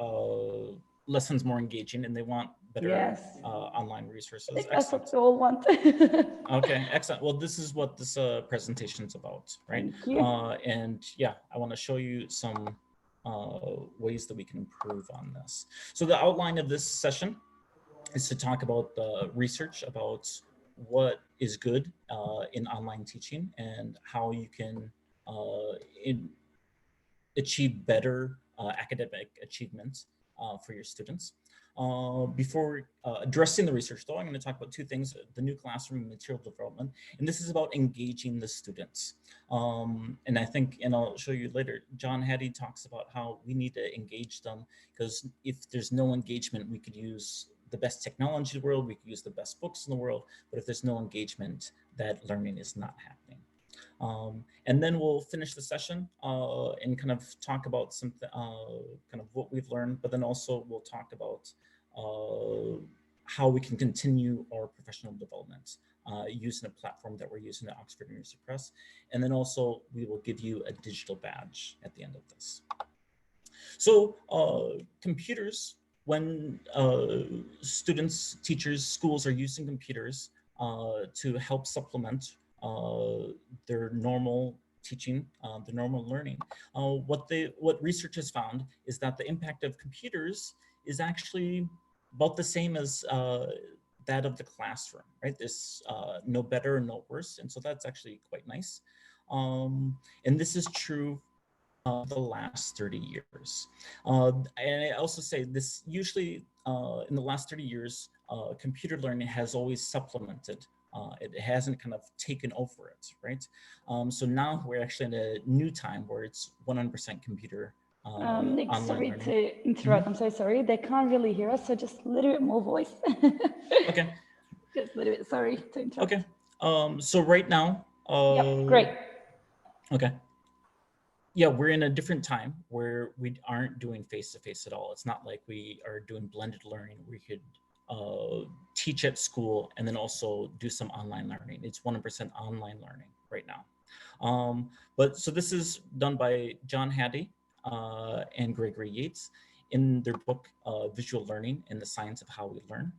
lessons more engaging, and they want better online resources. That's what they all want. Okay, excellent. Well, this is what this presentation is about, right? Thank you. And yeah, I want to show you some ways that we can improve on this. So the outline of this session is to talk about the research about what is good in online teaching and how you can achieve better academic achievements for your students. Before addressing the research, though, I'm going to talk about 2 things: the new classroom and material development. And this is about engaging the students. And I think, and I'll show you later, John Hattie talks about how we need to engage them, because if there's no engagement, we could use the best technology in the world, we could use the best books in the world, but if there's no engagement, that learning is not happening. And then we'll finish the session and kind of talk about something, kind of what we've learned, but then also we'll talk about how we can continue our professional development using a platform that we're using at Oxford University Press. And then also we will give you a digital badge at the end of this. So computers, when students, teachers, schools are using computers to help supplement their normal teaching the normal learning, what research has found is that the impact of computers is actually about the same as that of the classroom, right? There's no better and no worse, and so that's actually quite nice. And this is true the last 30 years. And I also say this usually in the last 30 years, computer learning has always supplemented. It hasn't kind of taken over it, right? So now we're actually in a new time where it's 100% computer Nick, online sorry learning. to interrupt. I'm so sorry. They can't really hear us, so just a little bit more voice. Okay. Just a little bit. Sorry to interrupt. Okay. So right now. Yep, great. Okay. Yeah, we're in a different time where we aren't doing face-to-face at all. It's not like we are doing blended learning. We could teach at school and then also do some online learning. It's 100% online learning right now. But so this is done by John Hattie and Gregory Yates in their book, Visual Learning and the Science of How We Learn.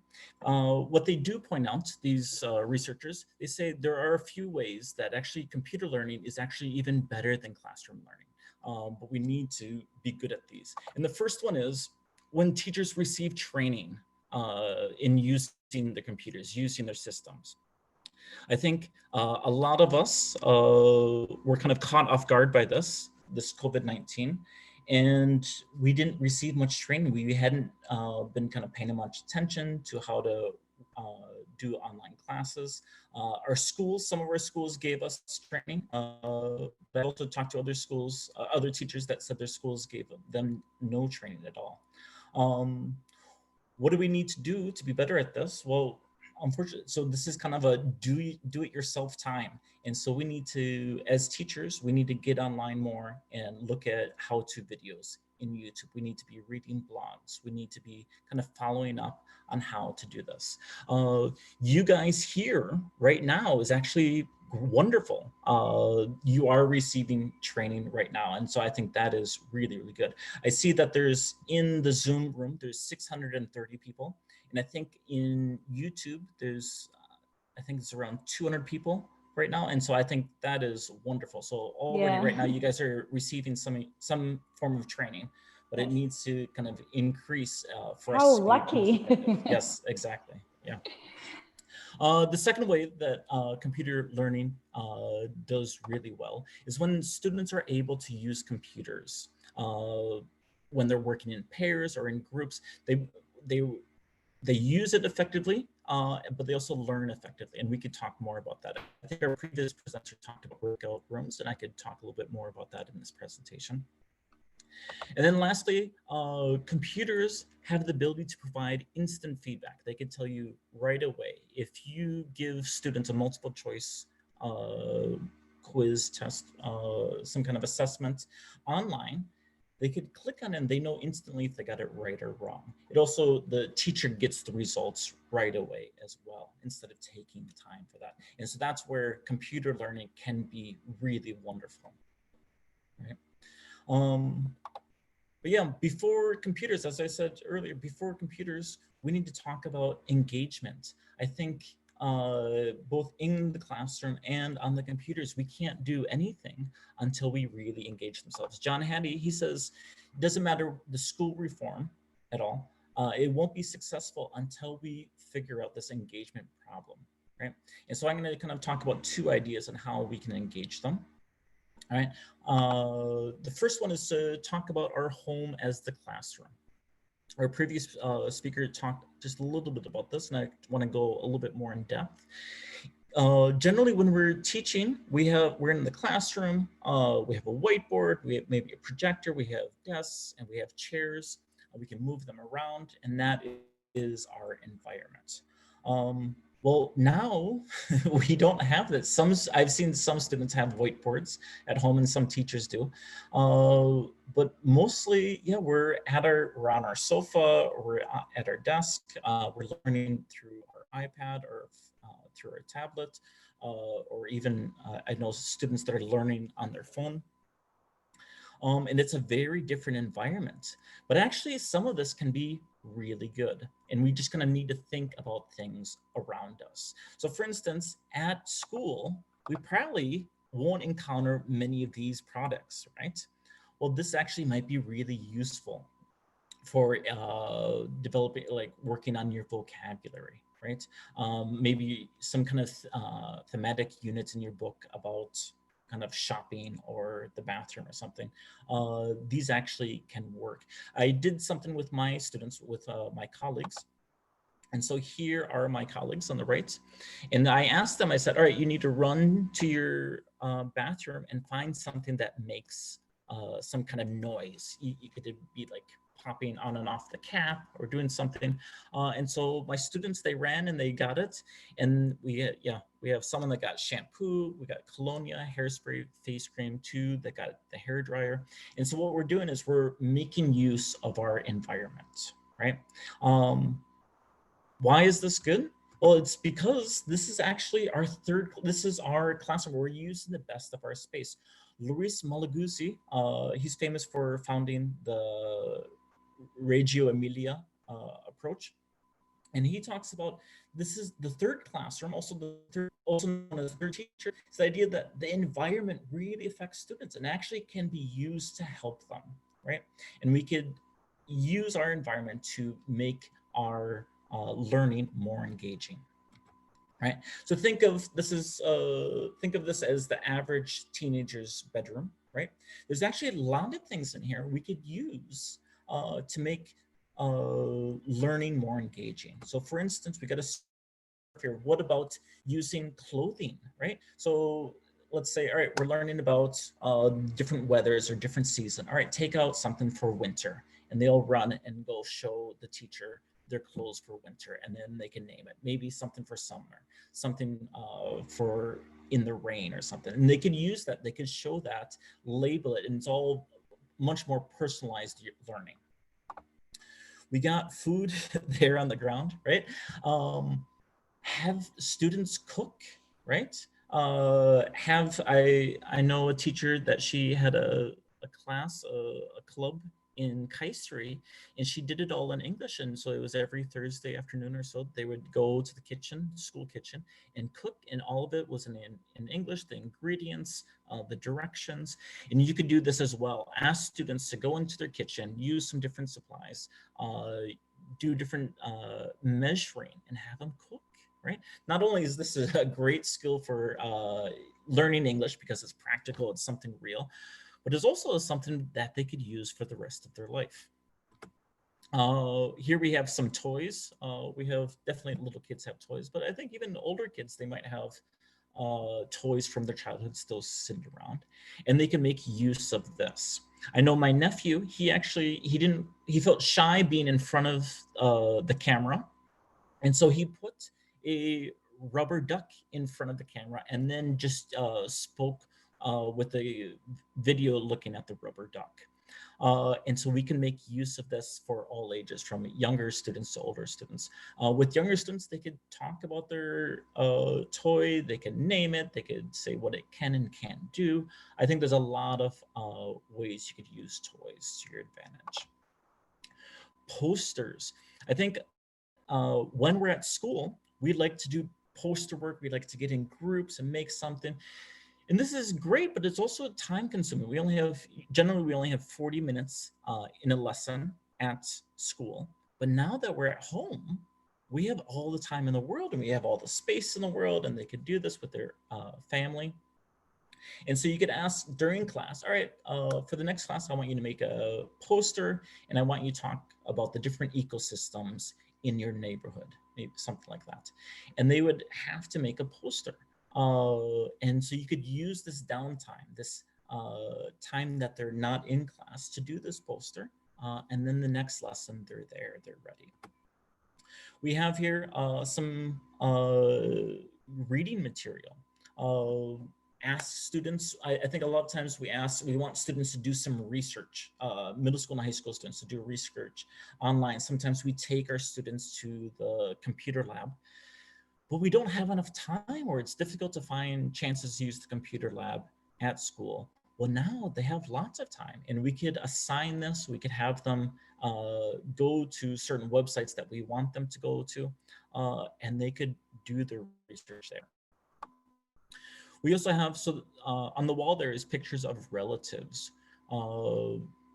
What they do point out, these researchers, they say there are a few ways that actually computer learning is actually even better than classroom learning, but we need to be good at these. And the first one is when teachers receive training in using the computers, using their systems. I think a lot of us were kind of caught off guard by this COVID-19, and we didn't receive much training. We hadn't been kind of paying much attention to how to do online classes. Our schools, some of our schools gave us training, but I also talked to other schools, other teachers that said their schools gave them no training at all. What do we need to do to be better at this? Well, unfortunately, so this is kind of a do it yourself time. And so we need to, as teachers, we need to get online more and look at how-to videos in YouTube. We need to be reading blogs. We need to be kind of following up on how to do this. You guys here right now is actually wonderful. You are receiving training right now. And so I think that is really, really good. I see that there's in the Zoom room, there's 630 people. And I think in YouTube, there's, I think it's around 200 people right now. And so I think that is wonderful. So already right now, you guys are receiving some form of training, but it needs to kind of increase for us. How lucky. Yes, exactly. Yeah. The second way that computer learning does really well is when students are able to use computers. When they're working in pairs or in groups, they use it effectively, but they also learn effectively. And we could talk more about that. I think our previous presenter talked about workout rooms, and I could talk a little bit more about that in this presentation. And then lastly, computers have the ability to provide instant feedback. They can tell you right away. If you give students a multiple choice quiz, test, some kind of assessment online, they could click on it and they know instantly if they got it right or wrong. It also, the teacher gets the results right away as well, instead of taking the time for that. And so that's where computer learning can be really wonderful, right? But yeah, before computers, as I said earlier, before computers, we need to talk about engagement. I think both in the classroom and on the computers, we can't do anything until we really engage themselves. John Hattie, he says, it doesn't matter the school reform at all. It won't be successful until we figure out this engagement problem, right? And so I'm going to kind of talk about two ideas on how we can engage them. All right. The first one is to talk about our home as the classroom. Our previous speaker talked just a little bit about this, and I want to go a little bit more in depth. Generally, when we're teaching, we're in the classroom. We have a whiteboard, we have maybe a projector, we have desks, and we have chairs. We can move them around, and that is our environment. Well, now we don't have that. I've seen some students have whiteboards at home, and some teachers do. But mostly, yeah, we're on our sofa, or we're at our desk. We're learning through our iPad or through our tablet, or even I know students that are learning on their phone. And it's a very different environment. But actually, some of this can be really good. And we just kind of need to think about things around us. So for instance, at school, we probably won't encounter many of these products, right? Well, this actually might be really useful for developing, like working on your vocabulary, right? Maybe some kind of thematic units in your book about kind of shopping or the bathroom or something. These actually can work. I did something with my students, with my colleagues. And so here are my colleagues on the right. And I asked them, I said, all right, you need to run to your bathroom and find something that makes some kind of noise. You could be like popping on and off the cap or doing something. And so my students, they ran and they got it. And we have someone that got shampoo, we got colonia, hairspray, face cream, two that got the hair dryer. And so what we're doing is we're making use of our environment, right? Why is this good? Well, it's because this is actually this is our classroom where we're using the best of our space. Luis Malaguzzi, he's famous for founding the Reggio Emilia approach. And he talks about, this is the third classroom, also known as third teacher. It's the idea that the environment really affects students and actually can be used to help them, right? And we could use our environment to make our learning more engaging, right? So think of this as the average teenager's bedroom, right? There's actually a lot of things in here we could use to make learning more engaging. So for instance, we got to here, what about using clothing, right? So let's say, all right, we're learning about different weathers or different season. All right, take out something for winter, and they'll run and go show the teacher their clothes for winter, and then they can name it. Maybe something for summer, something for in the rain or something. And they could use that, they could show that, label it, and it's all much more personalized learning. We got food there on the ground, right? Have students cook, right? I know a teacher that she had a class, a club in Kayseri, and she did it all in English. And so it was every Thursday afternoon or so, they would go to the kitchen, school kitchen, and cook. And all of it was in English, the ingredients, the directions. And you could do this as well. Ask students to go into their kitchen, use some different supplies, do different measuring, and have them cook, right? Not only is this a great skill for learning English because it's practical, it's something real, but it's also something that they could use for the rest of their life. Here we have some toys. We have, definitely little kids have toys, but I think even older kids, they might have toys from their childhood still sitting around, and they can make use of this. I know my nephew, he felt shy being in front of the camera. And so he put a rubber duck in front of the camera and then just spoke with a video looking at the rubber duck. And so we can make use of this for all ages, from younger students to older students. With younger students, they could talk about their toy, they could name it, they could say what it can and can't do. I think there's a lot of ways you could use toys to your advantage. Posters. I think when we're at school, we like to do poster work. We like to get in groups and make something. And this is great, but it's also time consuming. Generally we only have 40 minutes in a lesson at school. But now that we're at home, we have all the time in the world, and we have all the space in the world, and they could do this with their family. And so you could ask during class, all right, for the next class, I want you to make a poster, and I want you to talk about the different ecosystems in your neighborhood, maybe something like that. And they would have to make a poster. And so you could use this downtime, this time that they're not in class, to do this poster. And then the next lesson, they're there, they're ready. We have here some reading material. Ask students, I think a lot of times we want students to do some research, middle school and high school students to do research online. Sometimes we take our students to the computer lab, but we don't have enough time, or it's difficult to find chances to use the computer lab at school. Well, now they have lots of time, and we could assign this, we could have them go to certain websites that we want them to go to, and they could do their research there. We also have, so on the wall there is pictures of relatives.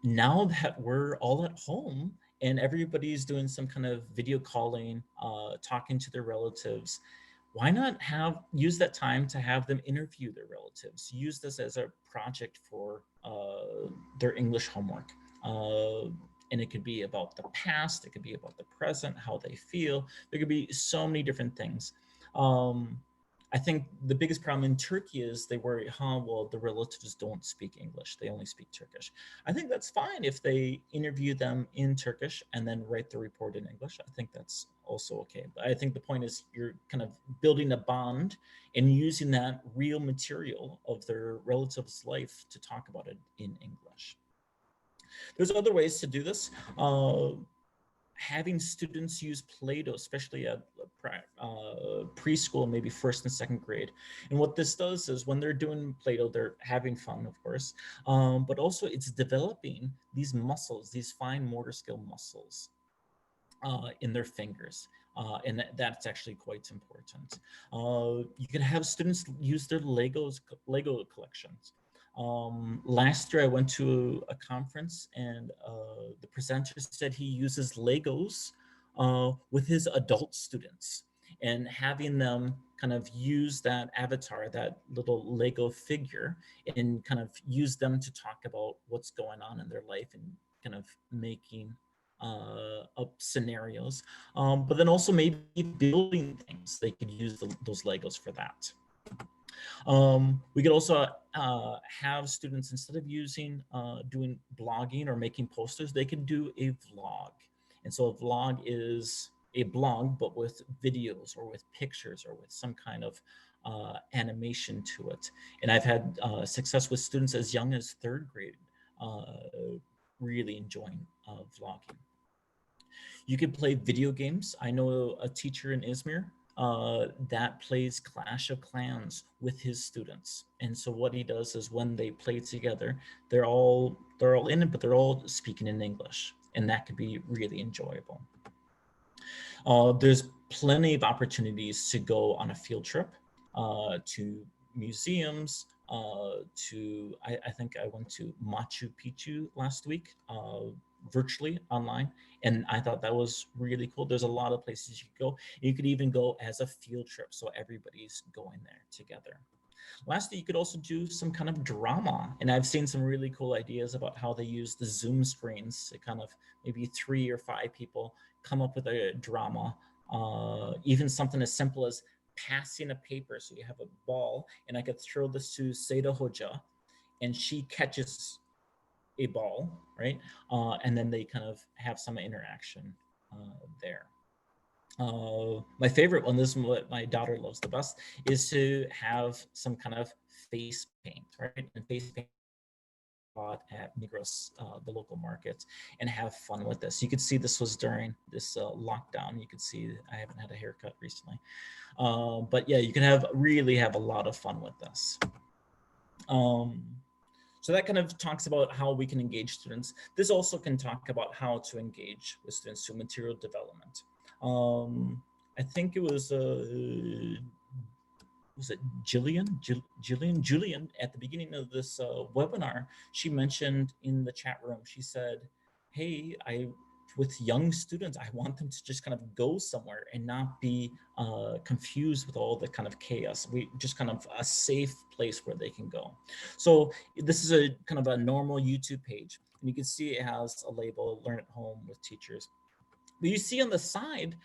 Now that we're all at home and everybody's doing some kind of video calling, talking to their relatives, why not use that time to have them interview their relatives? Use this as a project for their English homework. And it could be about the past, it could be about the present, how they feel. There could be so many different things. I think the biggest problem in Turkey is they worry, well, the relatives don't speak English, they only speak Turkish. I think that's fine if they interview them in Turkish and then write the report in English. I think that's also okay. But I think the point is you're kind of building a bond and using that real material of their relative's life to talk about it in English. There's other ways to do this. Having students use Play-Doh, especially at preschool, maybe first and second grade. And what this does is when they're doing Play-Doh, they're having fun, of course, but also it's developing these muscles, these fine motor skill muscles in their fingers. And that's actually quite important. You can have students use their Lego collections. Last year I went to a conference and the presenter said he uses Legos with his adult students, and having them kind of use that avatar, that little Lego figure, and kind of use them to talk about what's going on in their life and kind of making up scenarios. But then also maybe building things. They could use those Legos for that. We could also have students, instead of doing blogging or making posters, they can do a vlog. And so a vlog is a blog, but with videos or with pictures or with some kind of animation to it. And I've had success with students as young as third grade, really enjoying vlogging. You could play video games. I know a teacher in Izmir that plays Clash of Clans with his students. And so what he does is when they play together, they're all in it, but they're all speaking in English. And that could be really enjoyable. There's plenty of opportunities to go on a field trip to museums, I think I went to Machu Picchu last week, virtually online, and I thought that was really cool. There's a lot of places you could go. You could even go as a field trip, so everybody's going there together. Lastly, you could also do some kind of drama, and I've seen some really cool ideas about how they use the Zoom screens to kind of maybe 3 or 5 people come up with a drama, even something as simple as passing a paper. So you have a ball, and I could throw this to Seda Hoja, and she catches a ball, right? And then they kind of have some interaction there. My favorite one, this is what my daughter loves the best, is to have some kind of face paint, right? And face paint at Migros, the local market, and have fun with this. You could see this was during this lockdown. You could see I haven't had a haircut recently. But yeah, you can really have a lot of fun with this. So that kind of talks about how we can engage students. This also can talk about how to engage with students through material development. I think it was it Julian at the beginning of this webinar, she mentioned in the chat room, she said, hey, with young students, I want them to just kind of go somewhere and not be confused with all the kind of chaos. We just kind of a safe place where they can go. So this is a kind of a normal YouTube page, and you can see it has a label, Learn at Home with Teachers. But you see on the side,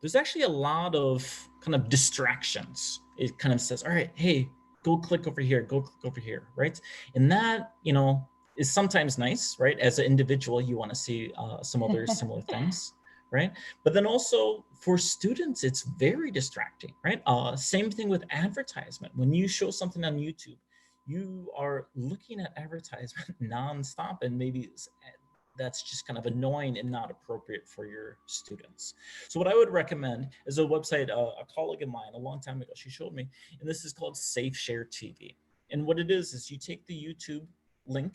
there's actually a lot of kind of distractions. It kind of says, all right, hey, go click over here, go click over here, right? And that, you know, is sometimes nice, right? As an individual, you want to see some other similar things, right? But then also for students, it's very distracting, right? Same thing with advertisement. When you show something on YouTube, you are looking at advertisement nonstop, and maybe that's just kind of annoying and not appropriate for your students. So what I would recommend is a website, a colleague of mine a long time ago, she showed me, and this is called Safe Share TV. And what it is you take the YouTube link,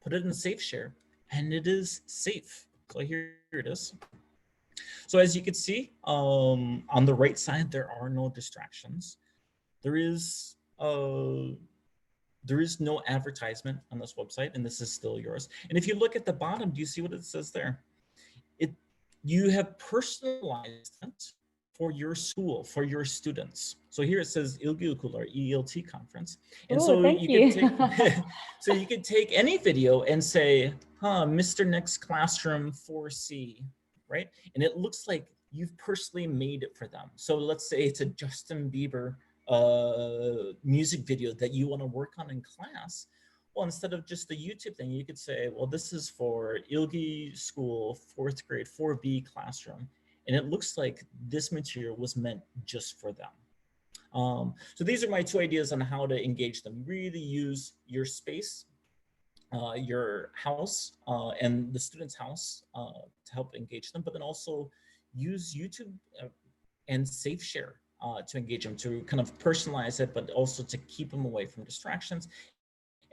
put it in Safe Share, and it is safe. So here it is. So as you can see, on the right side, there are no distractions. There is there is no advertisement on this website, and this is still yours. And if you look at the bottom, do you see what it says there? You have personalized it for your school, for your students. So here it says İlgi or ELT conference. And Oh, so thank you you. could take, so you could take any video and say, Mr. Next Classroom 4C, right? And it looks like you've personally made it for them. So let's say it's a Justin Bieber music video that you want to work on in class. Well, instead of just the YouTube thing, you could say, well, this is for İlgi School, 4th grade, 4B classroom. And it looks like this material was meant just for them. So these are my 2 ideas on how to engage them. Really use your space, your house, and the student's house to help engage them, but then also use YouTube and Safe Share to engage them, to kind of personalize it, but also to keep them away from distractions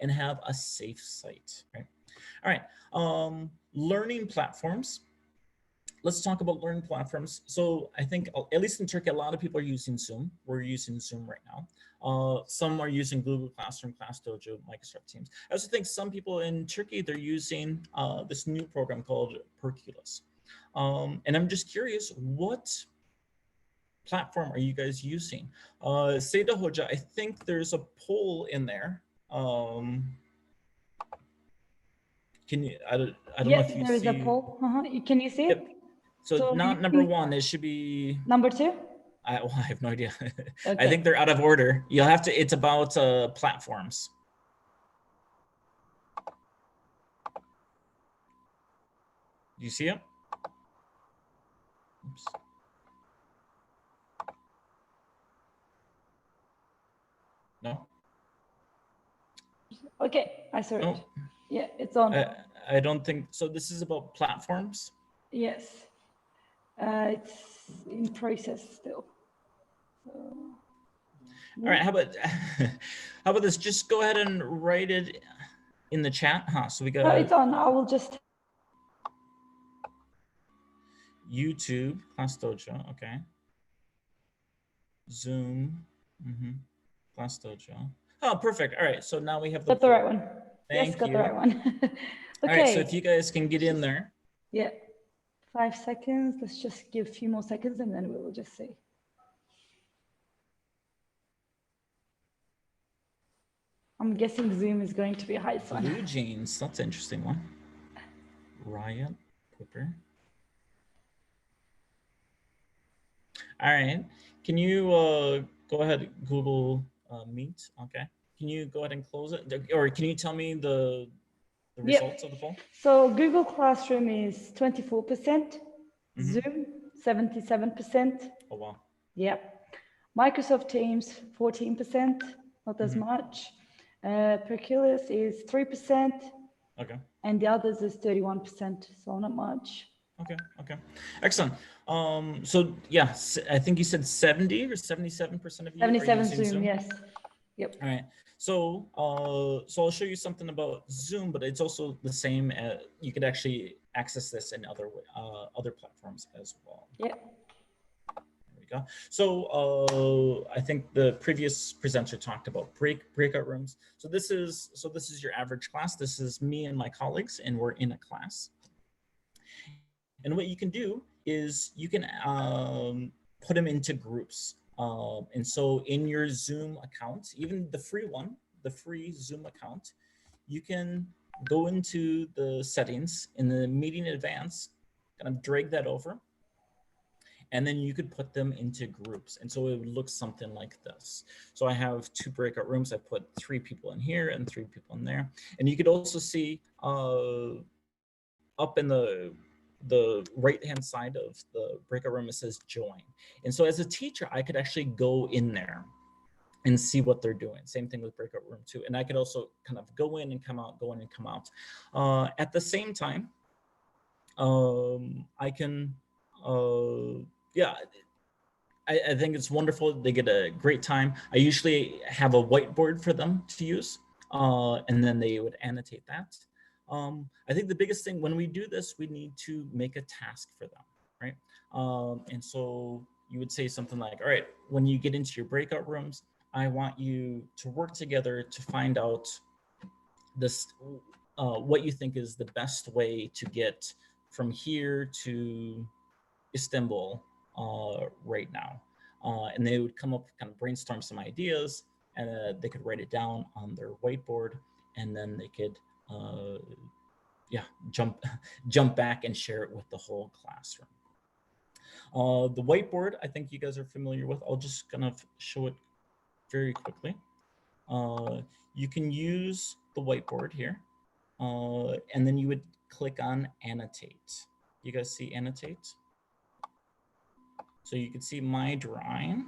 and have a safe site, right? All right, learning platforms. Let's talk about learning platforms. So I think, at least in Turkey, a lot of people are using Zoom. We're using Zoom right now. Some are using Google Classroom, ClassDojo, Microsoft Teams. I also think some people in Turkey, they're using this new program called Perculus. And I'm just curious, what platform are you guys using? Seda Hoja, I think there's a poll in there. Can you, I don't know if you see. There is a poll. Can you see it? Yep. So not number 1, it should be. Number 2? I have no idea. Okay. I think they're out of order. You'll have to, it's about platforms. Do you see it? Oops. No? Okay, I saw it. No. Yeah, it's on. I don't think, so this is about platforms? Yes. It's in process still. So, all right, how about this? Just go ahead and write it in the chat. So we got. No, it's on. I will just. YouTube, ClassDojo, okay. Zoom, ClassDojo. Oh, perfect. All right, so now we have the. Got the right one. Thank yes, got you. the right one. Okay. All right, so if you guys can get in there. Yeah, 5 seconds. Let's just give a few more seconds and then we will just see. I'm guessing Zoom is going to be high fun. Blue jeans, that's an interesting one. Riot, Pipper. All right, can you go ahead, Google Meet, okay. Can you go ahead and close it? Or can you tell me the results of the poll? So Google Classroom is 24%, Zoom 77%. Oh, wow. Yep. Microsoft Teams 14%, not as much. Perculus is 3%. Okay. And the others is 31%, so not much. Okay, okay. Excellent. So yeah, I think you said 70 or 77% of you 77 are using Zoom, yes. Yep. All right. So, so I'll show you something about Zoom, but it's also the same. You could actually access this in other platforms as well. Yeah. There we go. So I think the previous presenter talked about breakout rooms. So this is your average class. This is me and my colleagues, and we're in a class. And what you can do is you can put them into groups. And so in your Zoom account, even the free one, the free Zoom account, you can go into the settings in the meeting advance, kind of drag that over, and then you could put them into groups. And so it would look something like this. So I have 2 breakout rooms. I put 3 people in here and 3 people in there. And you could also see up in the right-hand side of the breakout room, it says join. And so as a teacher, I could actually go in there and see what they're doing. Same thing with breakout room 2. And I could also kind of go in and come out, go in and come out. At the same time, I can, yeah, I think it's wonderful. They get a great time. I usually have a whiteboard for them to use, and then they would annotate that. I think the biggest thing when we do this, we need to make a task for them, right? And so you would say something like, all right, when you get into your breakout rooms, I want you to work together to find out this, what you think is the best way to get from here to Istanbul right now. And they would come up, kind of brainstorm some ideas, and they could write it down on their whiteboard, and then they could jump back and share it with the whole classroom. The whiteboard, I think you guys are familiar with. I'll just kind of show it very quickly. You can use the whiteboard here, and then you would click on annotate. You guys see annotate? So you can see my drawing.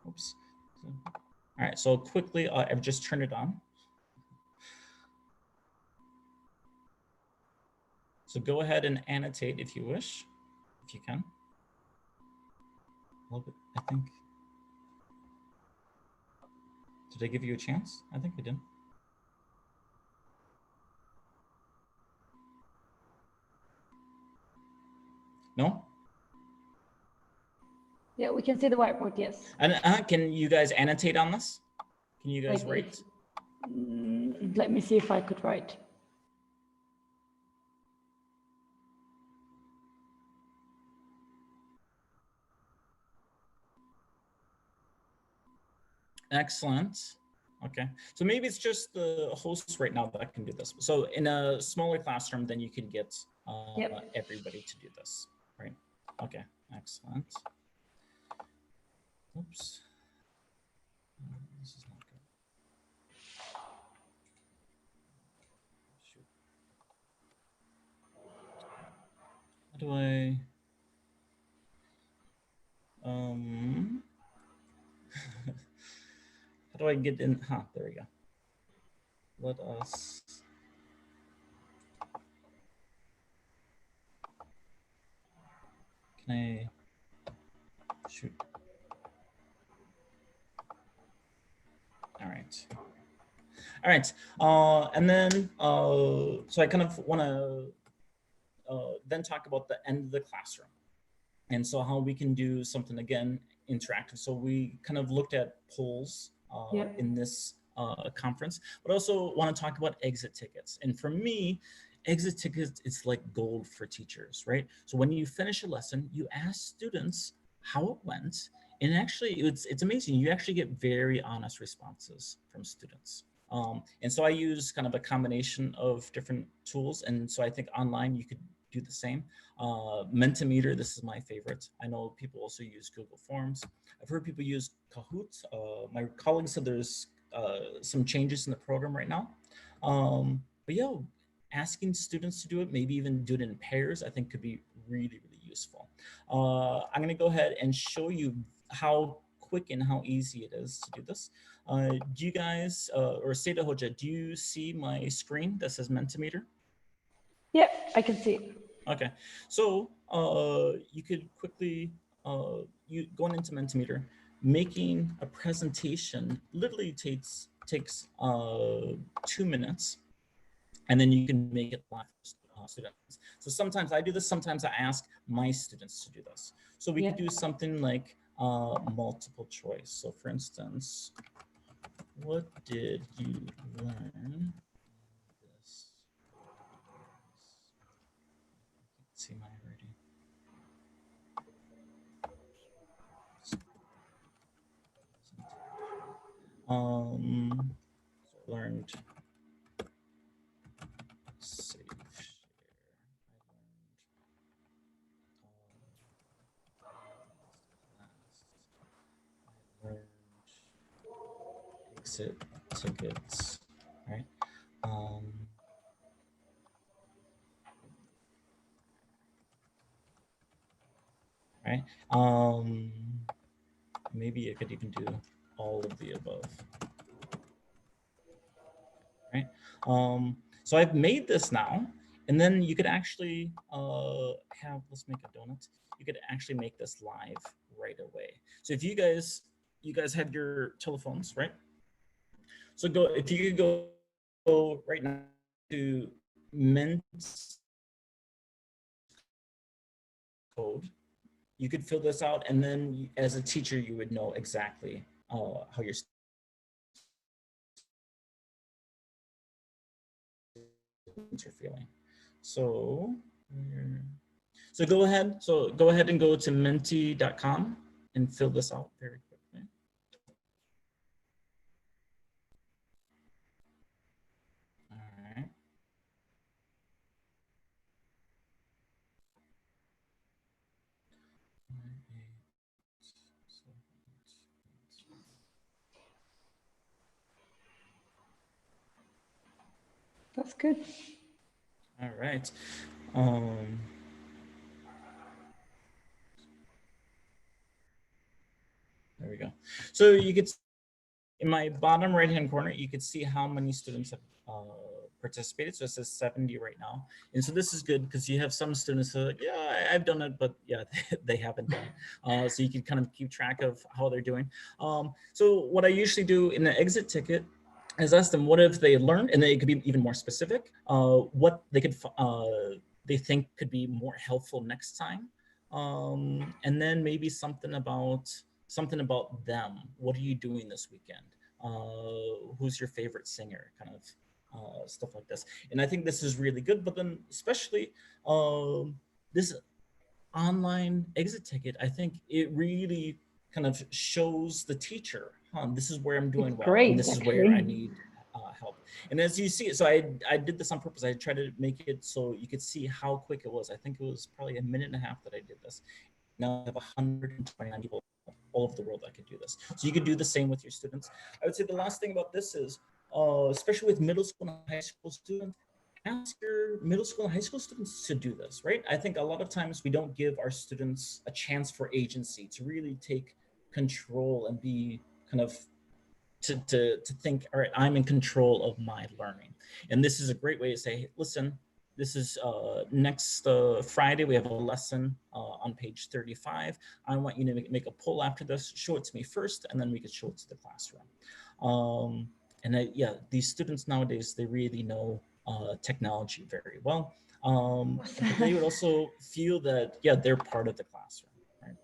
Oops. All right, so quickly, I've just turned it on. So go ahead and annotate if you wish, if you can. A little bit, I think. Did I give you a chance? I think I did. No? Yeah, we can see the whiteboard, yes. And can you guys annotate on this? Can you guys write? Let me see if I could write. Excellent. Okay, so maybe it's just the hosts right now that can do this. So in a smaller classroom, then you can get everybody to do this, right? Okay, excellent. Oops. This is not good. Shoot. How do I? How do I get in? There we go. Let us. Can I? Shoot. All right. All right. And then, so I kind of want to then talk about the end of the classroom. And so how we can do something, again, interactive. So we kind of looked at polls in this conference, but also want to talk about exit tickets. And for me, exit tickets, it's like gold for teachers, right? So when you finish a lesson, you ask students how it went. And actually, it's amazing. You actually get very honest responses from students. And so I use kind of a combination of different tools. And so I think online you could do the same. Mentimeter, this is my favorite. I know people also use Google Forms. I've heard people use Kahoot. My colleague said there's some changes in the program right now. But yeah, asking students to do it, maybe even do it in pairs, I think could be really, really useful. I'm gonna go ahead and show you how quick and how easy it is to do this. Do you guys, or Seda Hoja, do you see my screen that says Mentimeter? Yep, I can see it. Okay, so you could quickly, going into Mentimeter, making a presentation literally takes 2 minutes, and then you can make it live for students. So sometimes I do this, sometimes I ask my students to do this. So we could do something like multiple choice. So for instance, what did you learn? See my writing. So learned safe share. I learned exit tickets, right? Right? Maybe I could even do all of the above. Right? So I've made this now, and then you could actually let's make a donut. You could actually make this live right away. So if you guys have your telephones, right? So if you could go right now to Mente code, you could fill this out, and then as a teacher, you would know exactly how your students are feeling. So go ahead. So go ahead and go to menti.com and fill this out very quickly. All right. That's good. All right. There we go. So you could, in my bottom right-hand corner, you could see how many students have participated. So it says 70 right now. And so this is good because you have some students who are like, yeah, I've done it, but yeah, they haven't done it. So you can kind of keep track of how they're doing. So what I usually do in the exit ticket is ask them what have they learned, and they could be even more specific, what they could they think could be more helpful next time. And then maybe something about them. What are you doing this weekend? Who's your favorite singer? Kind of stuff like this. And I think this is really good, but then especially this online exit ticket, I think it really kind of shows the teacher, this is where I'm doing It's well, great, and this is where I need help. And as you see, so I did this on purpose. I tried to make it so you could see how quick it was. I think it was probably 1.5 minutes that I did this. Now I have 129 people all over the world that could do this. So you could do the same with your students. I would say the last thing about this is, especially with middle school and high school students, ask your middle school and high school students to do this, right? I think a lot of times we don't give our students a chance for agency to really take control and be kind of to think, all right, I'm in control of my learning. And this is a great way to say, listen, this is next Friday, we have a lesson on page 35. I want you to make a poll after this, show it to me first, and then we could show it to the classroom. Yeah, these students nowadays, they really know technology very well. But they would also feel that, yeah, they're part of the classroom, right?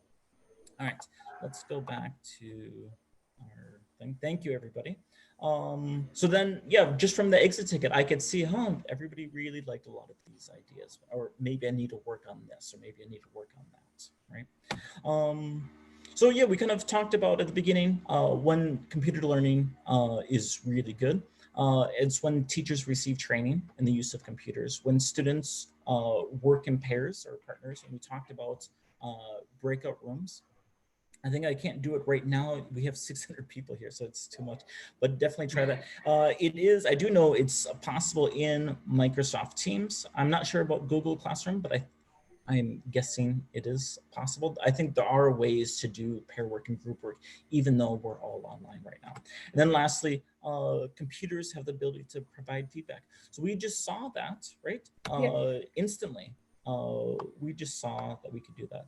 All right, let's go back to our thing. Thank you, everybody. So then, yeah, just from the exit ticket, I could see, everybody really liked a lot of these ideas, or maybe I need to work on this, or maybe I need to work on that, right? So yeah, we kind of talked about at the beginning, when computer learning is really good. It's when teachers receive training in the use of computers, when students work in pairs or partners, and we talked about breakout rooms. I think I can't do it right now. We have 600 people here, so it's too much, but definitely try that. I do know it's possible in Microsoft Teams. I'm not sure about Google Classroom, but I'm guessing it is possible. I think there are ways to do pair work and group work, even though we're all online right now. And then lastly, computers have the ability to provide feedback. So we just saw that, right? Instantly. We just saw that we could do that.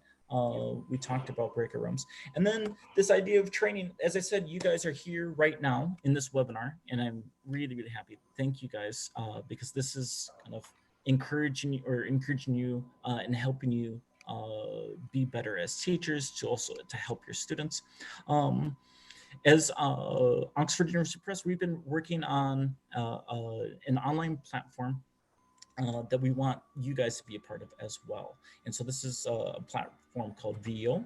We talked about breaker rooms. And then this idea of training, as I said, you guys are here right now in this webinar, and I'm really, really happy. Thank you guys, because this is kind of encouraging you and helping you be better as teachers, to help your students. As Oxford University Press, we've been working on an online platform that we want you guys to be a part of as well. And so this is a platform called VO.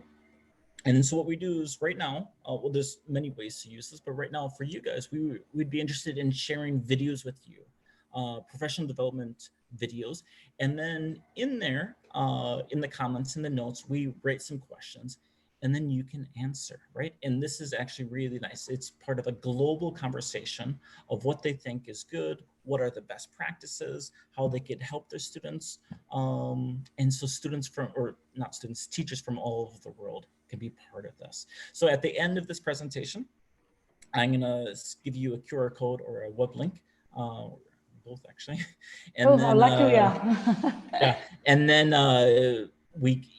And so what we do is right now, well, there's many ways to use this, but right now for you guys, we'd be interested in sharing videos with you, professional development videos. And then in there, in the comments, in the notes, we write some questions, and then you can answer, right? And this is actually really nice. It's part of a global conversation of what they think is good, what are the best practices, how they could help their students. And so teachers from all over the world can be part of this. So at the end of this presentation, I'm gonna give you a QR code or a web link, both actually. And then, yeah, and then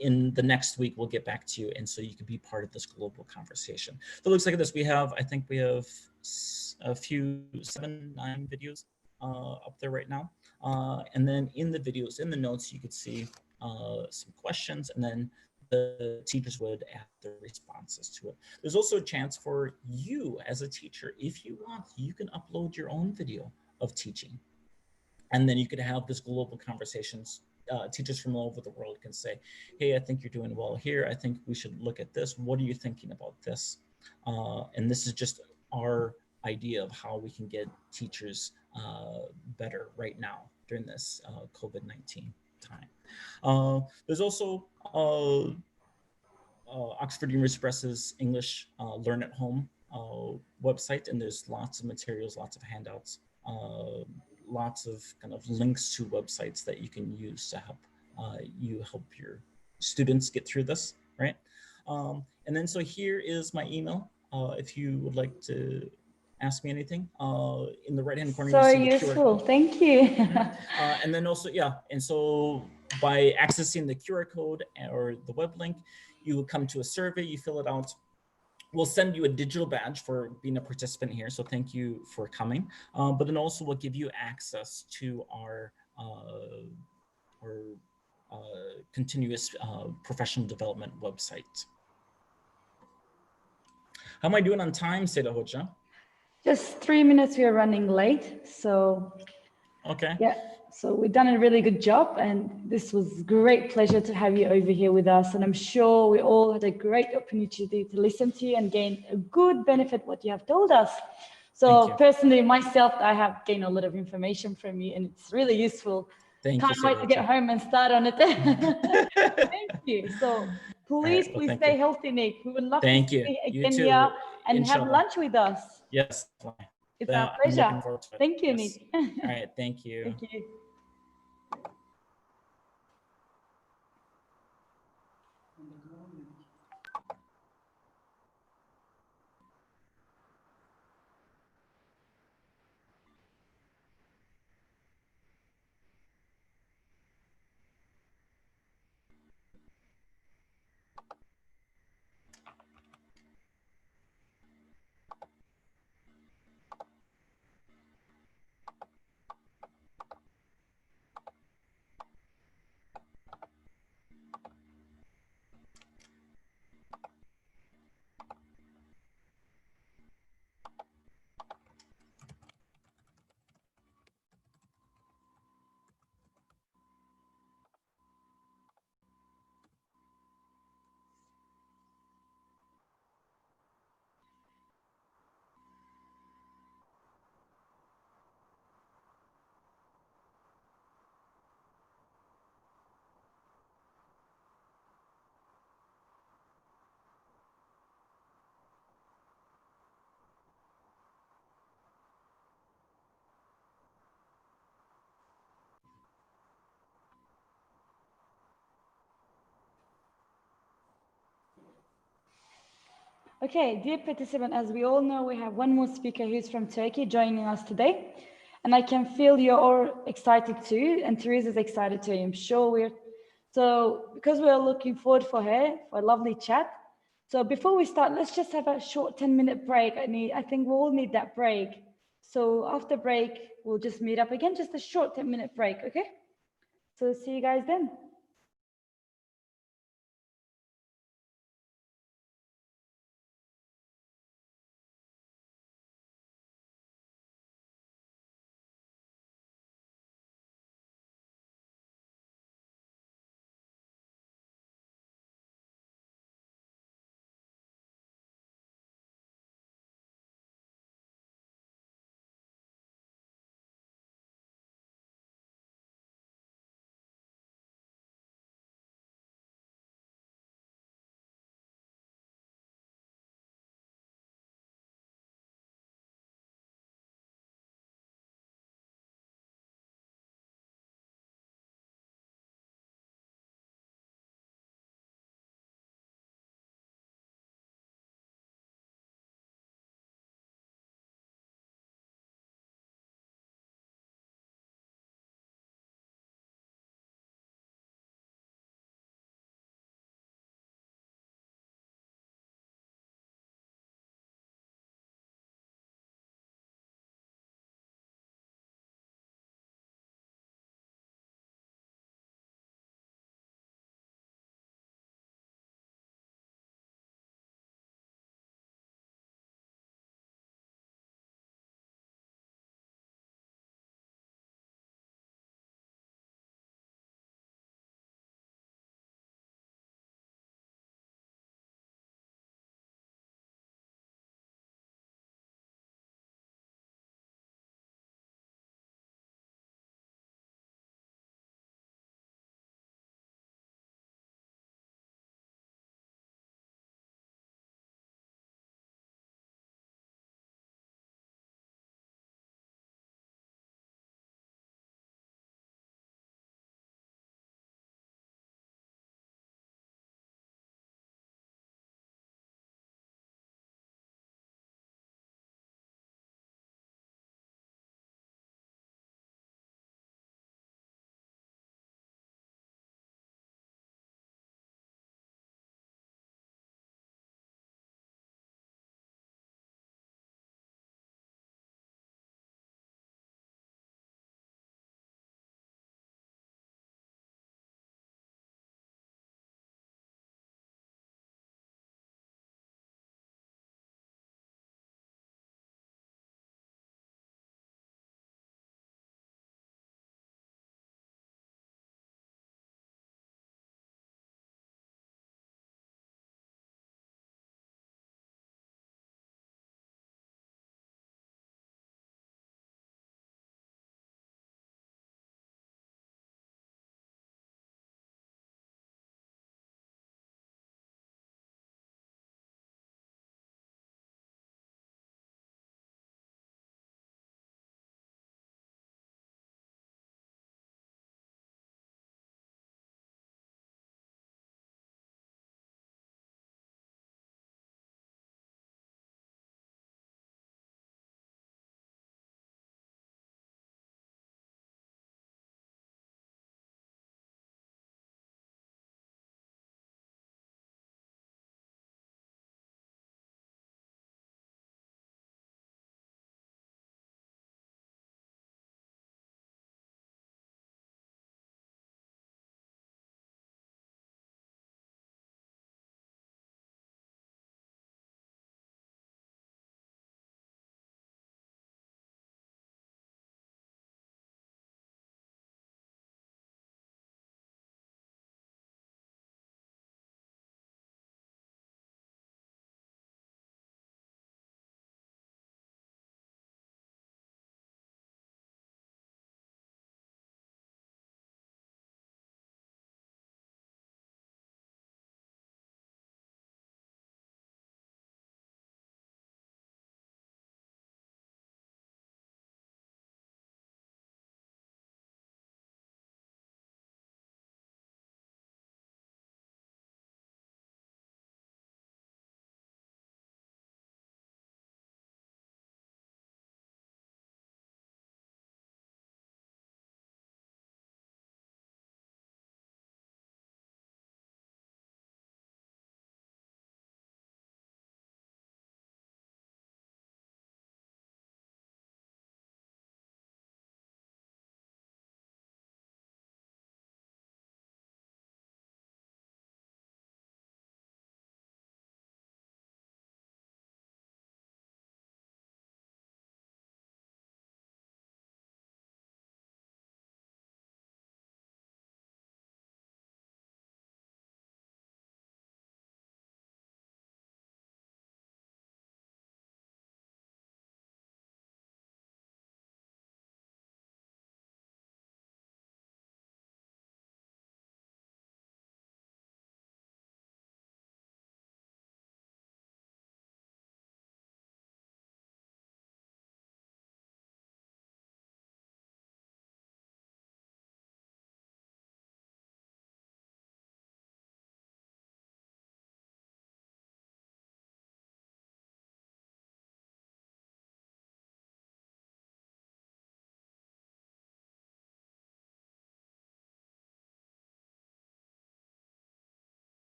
in the next week, we'll get back to you. And so you can be part of this global conversation. So it looks like this, I think we have a few 7, 9 videos up there right now. And then in the videos, in the notes, you could see some questions, and then the teachers would add their responses to it. There's also a chance for you as a teacher, if you want, you can upload your own video of teaching. And then you could have this global conversations. Teachers from all over the world can say, hey, I think you're doing well here. I think we should look at this. What are you thinking about this? And this is just our idea of how we can get teachers better right now during this COVID-19 time. There's also Oxford University Press's English Learn at Home website, and there's lots of materials, lots of handouts, lots of kind of links to websites that you can use to help you help your students get through this, right? And then so here is my email. If you would like to ask me anything, in the right-hand corner, So you see the QR useful, code. thank you. And then also, yeah, and so by accessing the QR code or the web link, you will come to a survey, you fill it out. We'll send you a digital badge for being a participant here, so thank you for coming. But then also we'll give you access to our continuous professional development website. How am I doing on time, Seda Hoja? Just 3 minutes, we are running late. So Okay. yeah, so we've done a really good job, and this was great pleasure to have you over here with us. And I'm sure we all had a great opportunity to listen to you and gain a good benefit what you have told us. So personally, myself, I have gained a lot of information from you, and it's really useful. Thank Can't you, wait to get home and start on it. Thank you. So please, please stay healthy, Nick. We would love to see you again here and have lunch with us. Yes. It's our pleasure. Thank you, yes. Nick. All right. Thank you. Thank you. Okay, dear participant, as we all know, we have one more speaker who's from Turkey joining us today. And I can feel you're all excited too, and Teresa's excited too, I'm sure we're. So because we're looking forward for her, for a lovely chat. So before we start, let's just have a short 10-minute break. I think we all need that break. So after break, we'll just meet up again, just a short 10-minute break, okay? So see you guys then.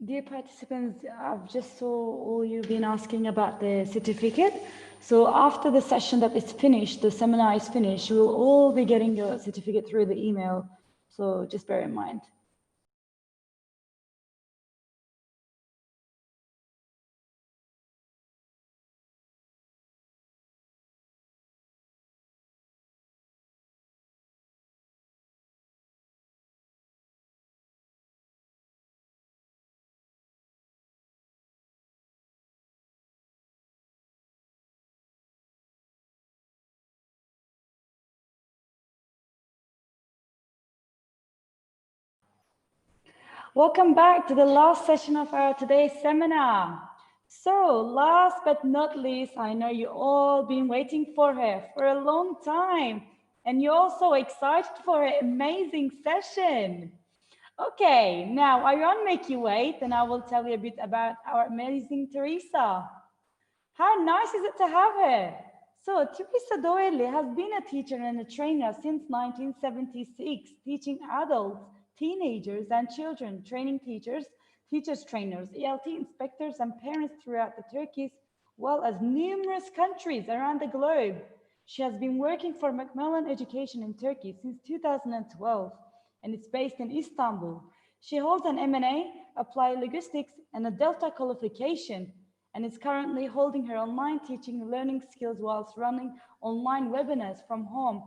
Dear participants, I've just saw all you've been asking about the certificate. So after the session that is finished, the seminar is finished, you will all be getting your certificate through the email. So just bear in mind. Welcome back to the last session of our today's seminar. So last but not least, I know you all been waiting for her for a long time, and you're also excited for her amazing session. Okay, now I won't make you wait, and I will tell you a bit about our amazing Teresa. How nice is it to have her? So Teresa Doyle has been a teacher and a trainer since 1976, teaching adults, teenagers and children, training teachers, teachers trainers, ELT inspectors and parents throughout the Turkey, as well as numerous countries around the globe. She has been working for Macmillan Education in Turkey since 2012 and is based in Istanbul. She holds an M&A, Applied Linguistics and a Delta qualification, and is currently holding her online teaching learning skills whilst running online webinars from home.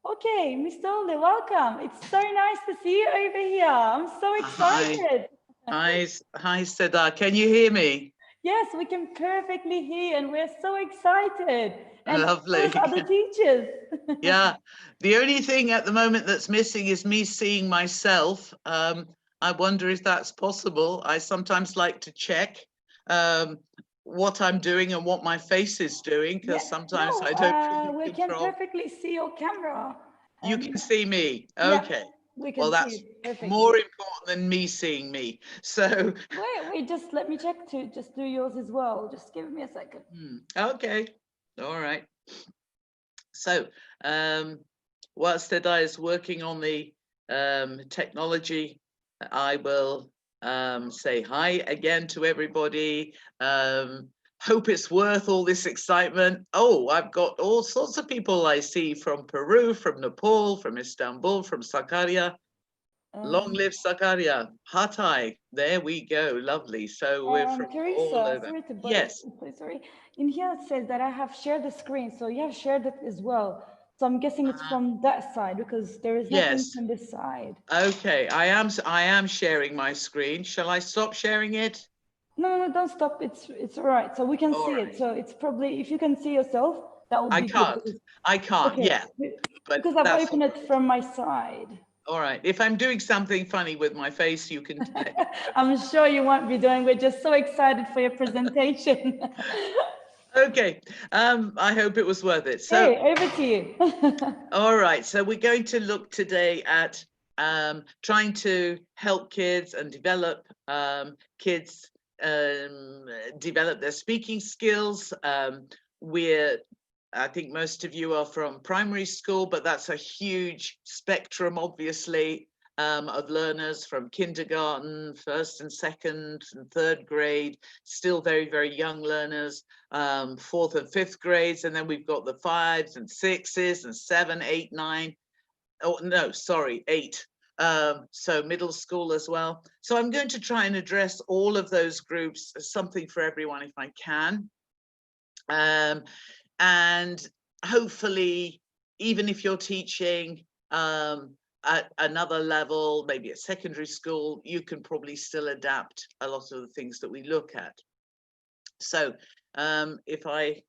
Okay, Ms. Dole, welcome. It's so nice to see you over here. I'm so excited. Hi, Seda. Can you hear me? Yes, we can perfectly hear, and we're so excited. And lovely. Other teachers. Yeah, the only thing at the moment that's missing is me seeing myself. I wonder if that's possible. I sometimes like to check what I'm doing and what my face is doing, because sometimes I don't we can perfectly see your camera. You can see me. Okay. We can well, that's see it perfectly. More important than me seeing me. So wait, just let me check to just do yours as well. Just give me a second. Okay. All right. So whilst Seda is working on the technology, I will say hi again to everybody. Hope it's worth all this excitement. Oh, I've got all sorts of people I see from Peru, from Nepal, from Istanbul, from Sakarya. Long live Sakarya, Hatay. There we go. Lovely. So we're from Teresa, all over. sorry to bother. Yes. Sorry. In here it says that I have shared the screen, so you have shared it as well. So I'm guessing it's from that side because there is nothing from this side. Okay, I am sharing my screen. Shall I stop sharing it? No, don't stop. It's all right. So we can see it. So it's probably, if you can see yourself, that would be good. I can't. Okay. Yeah. But because I've opened it from my side. All right. If I'm doing something funny with my face, you can. I'm sure you won't be doing. We're just so excited for your presentation. Okay. I hope it was worth it. So hey, over to you. All right. So we're going to look today at trying to help kids and develop kids develop their speaking skills. I think most of you are from primary school, but that's a huge spectrum, obviously, of learners from kindergarten, first and second and third grade, still very, very young learners, fourth and fifth grades, and then we've got the 5s and 6s and 7, 8, 9. Oh, no, sorry, 8. So middle school as well. So I'm going to try and address all of those groups, something for everyone if I can. And hopefully, even if you're teaching at another level, maybe at secondary school, you can probably still adapt a lot of the things that we look at. So if I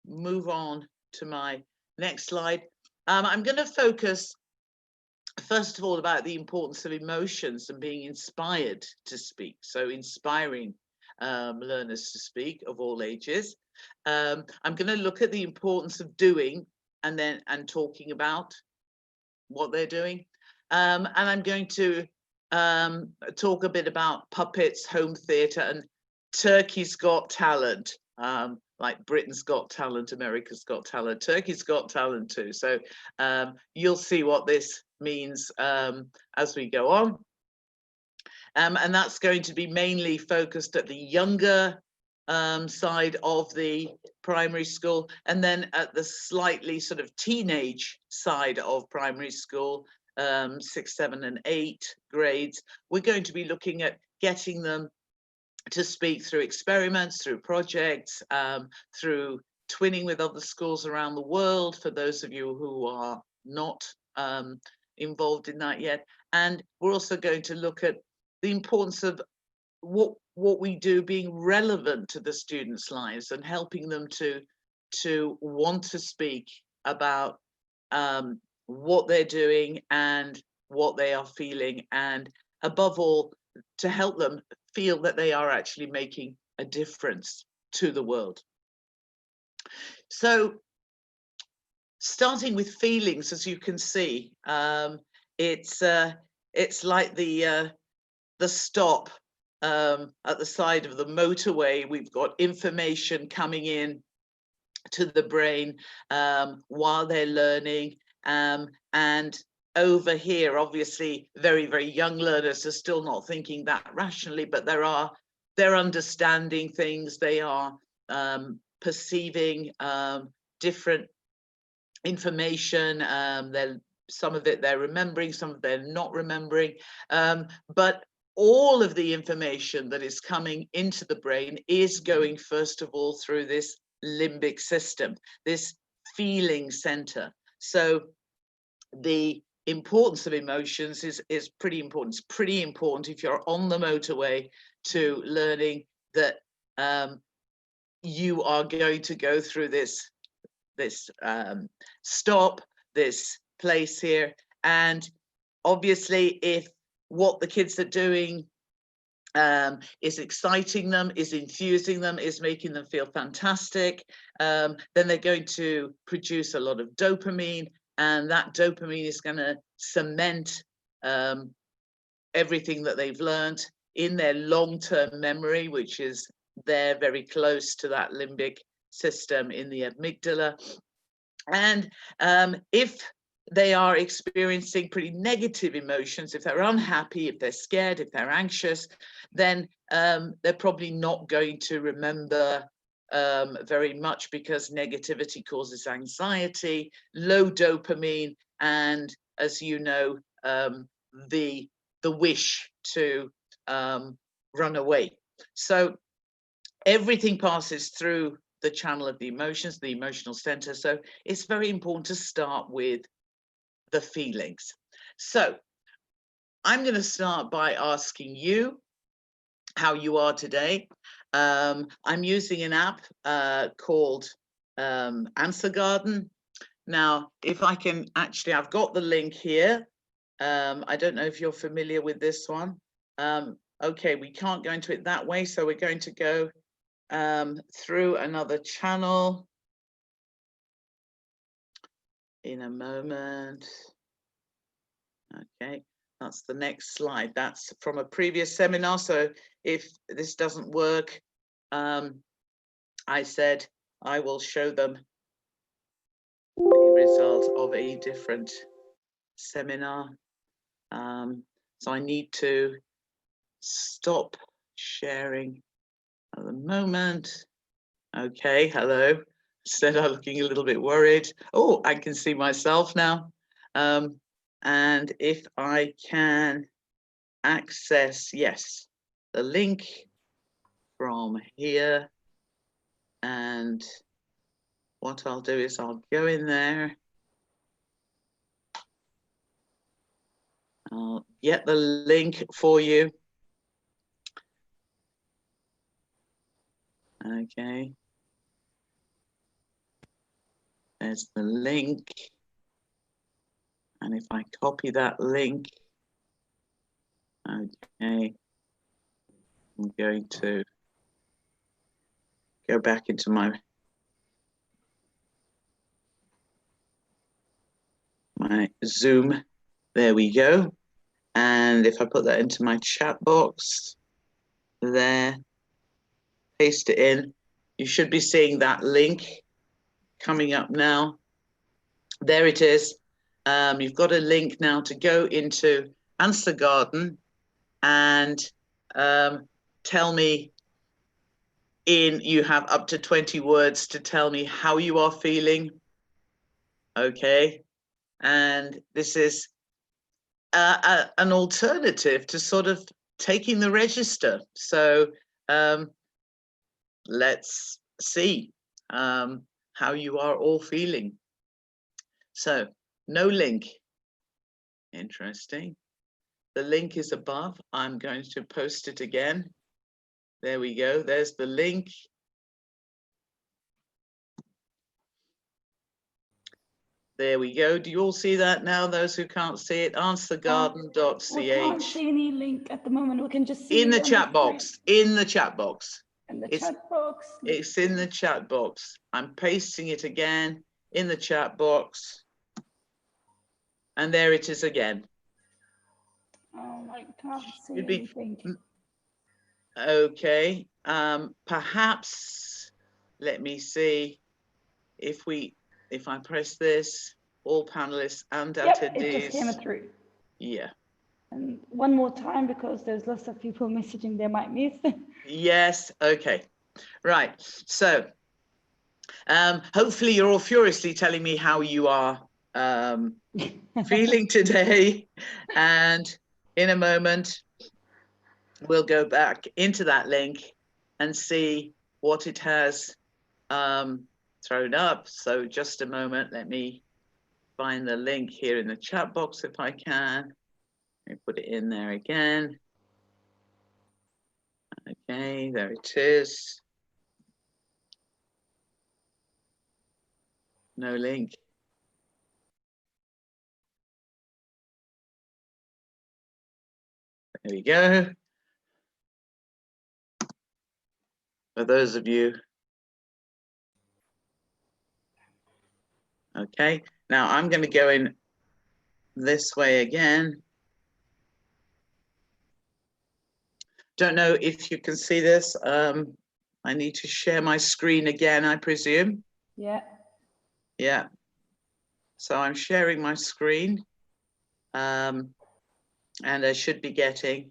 move on to my next slide, I'm going to focus first of all about the importance of emotions and being inspired to speak. So inspiring learners to speak of all ages. I'm going to look at the importance of doing and talking about what they're doing. And I'm going to talk a bit about puppets, home theatre, and Turkey's Got Talent. Like Britain's Got Talent, America's Got Talent, Turkey's Got Talent too. So you'll see what this means as we go on. And that's going to be mainly focused at the younger side of the primary school, and then at the slightly sort of teenage side of primary school, 6, 7, and 8 grades, we're going to be looking at getting them to speak through experiments, through projects, through twinning with other schools around the world, for those of you who are not involved in that yet. And we're also going to look at the importance of what we do being relevant to the students' lives and helping them to want to speak about what they're doing and what they are feeling, and above all, to help them feel that they are actually making a difference to the world. So, starting with feelings, as you can see, it's like the stop at the side of the motorway. We've got information coming in to the brain while they're learning, and over here, obviously, very, very young learners are still not thinking that rationally, but they're understanding things, they are perceiving different information, some of it they're remembering, some of it they're not remembering, but all of the information that is coming into the brain is going, first of all, through this limbic system, this feeling center. So the importance of emotions is pretty important. It's pretty important if you're on the motorway to learning that you are going to go through this stop, this place here, and obviously if what the kids are doing is exciting them, is enthusing them, is making them feel fantastic, then they're going to produce a lot of dopamine, and that dopamine is going to cement everything that they've learned in their long-term memory, which is there very close to that limbic system in the amygdala. And if they are experiencing pretty negative emotions, if they're unhappy, if they're scared, if they're anxious, then they're probably not going to remember very much, because negativity causes anxiety, low dopamine, and, as you know, the wish to run away. So everything passes through the channel of the emotions, the emotional center. So it's very important to start with the feelings. So I'm going to start by asking you how you are today. I'm using an app called Answer Garden. Now, if I can actually, I've got the link here. I don't know if you're familiar with this one. Okay, we can't go into it that way, so we're going to go through another channel in a moment. Okay, that's the next slide. That's from a previous seminar. So if this doesn't work, I said I will show them the result of a different seminar. So I need to stop sharing at the moment. Okay, hello. Said I'm looking a little bit worried. Oh, I can see myself now. And if I can access, yes, the link from here, and what I'll do is I'll go in there. I'll get the link for you. Okay. There's the link. And if I copy that link, okay, I'm going to go back into my Zoom. There we go. And if I put that into my chat box there, paste it in, you should be seeing that link coming up now. There it is. You've got a link now to go into Answer Garden and tell me you have up to 20 words to tell me how you are feeling. Okay. And this is an alternative to sort of taking the register. So let's see how you are all feeling. So no link. Interesting. The link is above. I'm going to post it again. There we go. There's the link. There we go. Do you all see that now? Those who can't see it, answergarden.ch. We can't see any link at the moment. We can just see in the it on chat box. In the chat box. In the It's- chat box. It's in the chat box. I'm pasting it again in the chat box. And there it is again. Oh, I can't see Should be- anything. Okay. Perhaps, let me see if I press this, all panelists and Yep, attendees. it just came through. Yeah. And one more time, because there's lots of people messaging they might miss. Yes. Okay. Right. So hopefully you're all furiously telling me how you are feeling today. And in a moment, we'll go back into that link and see what it has thrown up. So just a moment, let me find the link here in the chat box if I can. Let me put it in there again. Okay, there it is. No link. There we go. For those of you. Okay, now I'm going to go in this way again. Don't know if you can see this. I need to share my screen again, I presume. Yeah. Yeah. So I'm sharing my screen. And I should be getting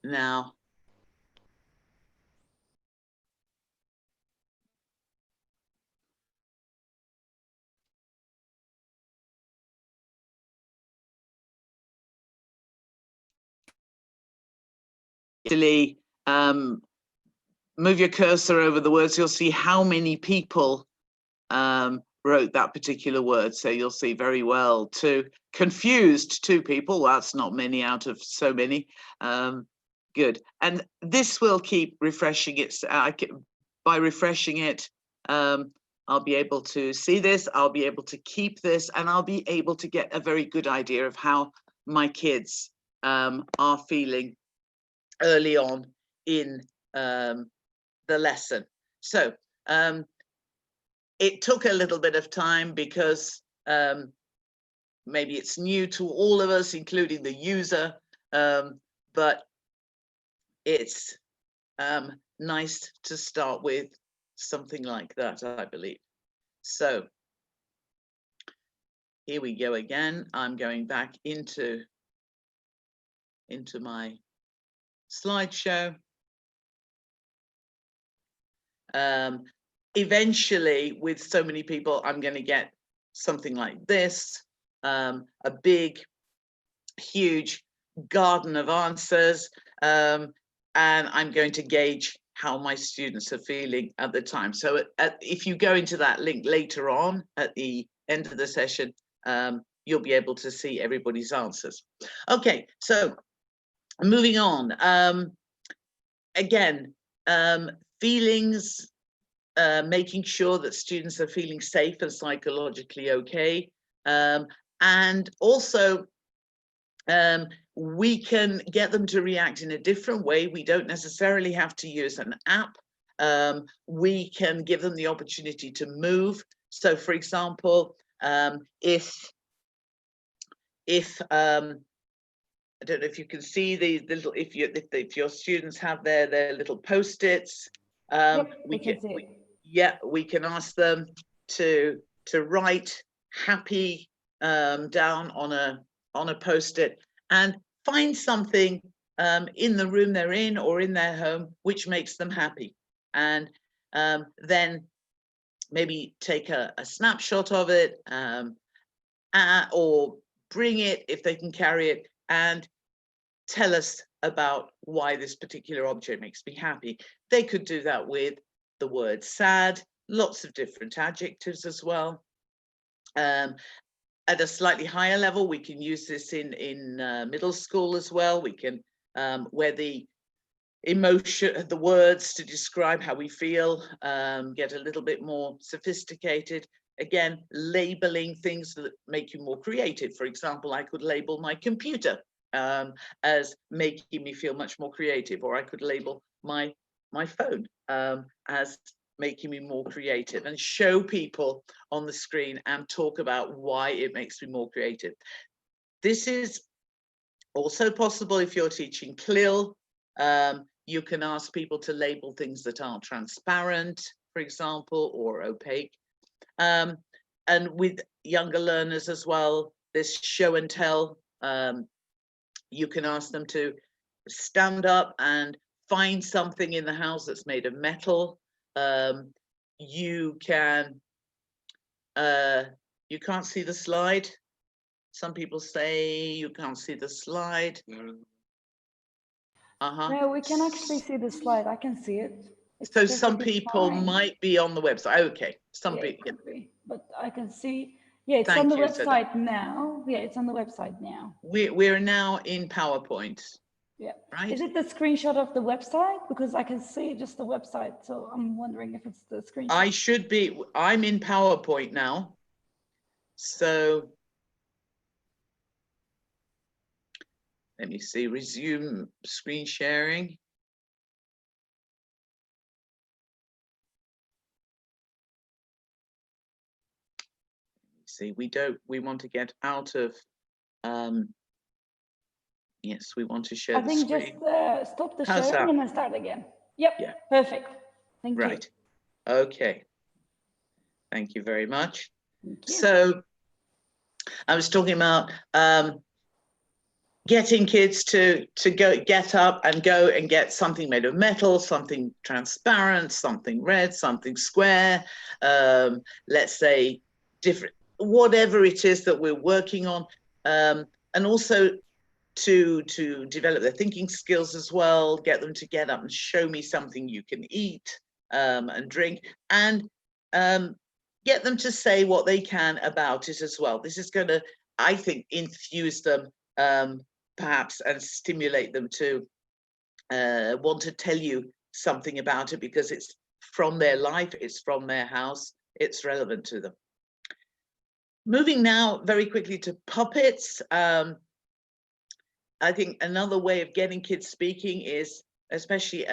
now. Move your cursor over the words, you'll see how many people wrote that particular word. So you'll see very well confused 2 people. Well, that's not many out of so many. Good. And this will keep refreshing it. By refreshing it, I'll be able to see this, I'll be able to keep this, and I'll be able to get a very good idea of how my kids are feeling early on in the lesson. So it took a little bit of time because maybe it's new to all of us, including the user, but it's nice to start with something like that, I believe. So here we go again. I'm going back into my slideshow. Eventually, with so many people, I'm going to get something like this, a big, huge garden of answers, and I'm going to gauge how my students are feeling at the time. So if you go into that link later on at the end of the session, you'll be able to see everybody's answers. Okay, so moving on. Again, feelings, making sure that students are feeling safe and psychologically okay. And also, we can get them to react in a different way. We don't necessarily have to use an app. We can give them the opportunity to move. So for example, if I don't know if you can see the little, if your students have their little post-its, Yep, we can ask them to write happy down on a post-it and find something in the room they're in or in their home which makes them happy, and then maybe take a snapshot of it, or bring it if they can carry it, and tell us about why this particular object makes me happy. They could do that with the word sad, lots of different adjectives as well. At a slightly higher level, we can use this in middle school as well. We can, where the emotion, the words to describe how we feel, get a little bit more sophisticated. Again, labeling things that make you more creative. For example, I could label my computer as making me feel much more creative, or I could label my phone as making me more creative, and show people on the screen and talk about why it makes me more creative. This is also possible if you're teaching CLIL. You can ask people to label things that aren't transparent, for example, or opaque. And with younger learners as well, this show and tell, you can ask them to stand up and find something in the house that's made of metal. You can, you can't see the slide. Some people say you can't see the slide. No, we can actually see the slide. I can see it. It's so some perfectly people fine. might be on the website. Okay, some Yeah, people. it could be, but I can see. Yeah, it's Thank on the you, Sada. website now. Yeah, it's on the website now. We're now in PowerPoint. Yeah. Right. Is it the screenshot of the website? Because I can see just the website, so I'm wondering if it's the screenshot. I should be. I'm in PowerPoint now. So let me see. Resume screen sharing. See, we want to get out of, yes, we want to share the screen. I think just stop the How's sharing that? and then start again. Yep, Yeah. Perfect. Thank you. Right. Okay. Thank you very much. Thank you. So I was talking about getting kids to get up and go and get something made of metal, something transparent, something red, something square, let's say different, whatever it is that we're working on, and also to develop their thinking skills as well, get them to get up and show me something you can eat and drink, and get them to say what they can about it as well. This is going to, I think, infuse them perhaps and stimulate them to want to tell you something about it, because it's from their life, it's from their house, it's relevant to them. Moving now very quickly to puppets. I think another way of getting kids speaking is, especially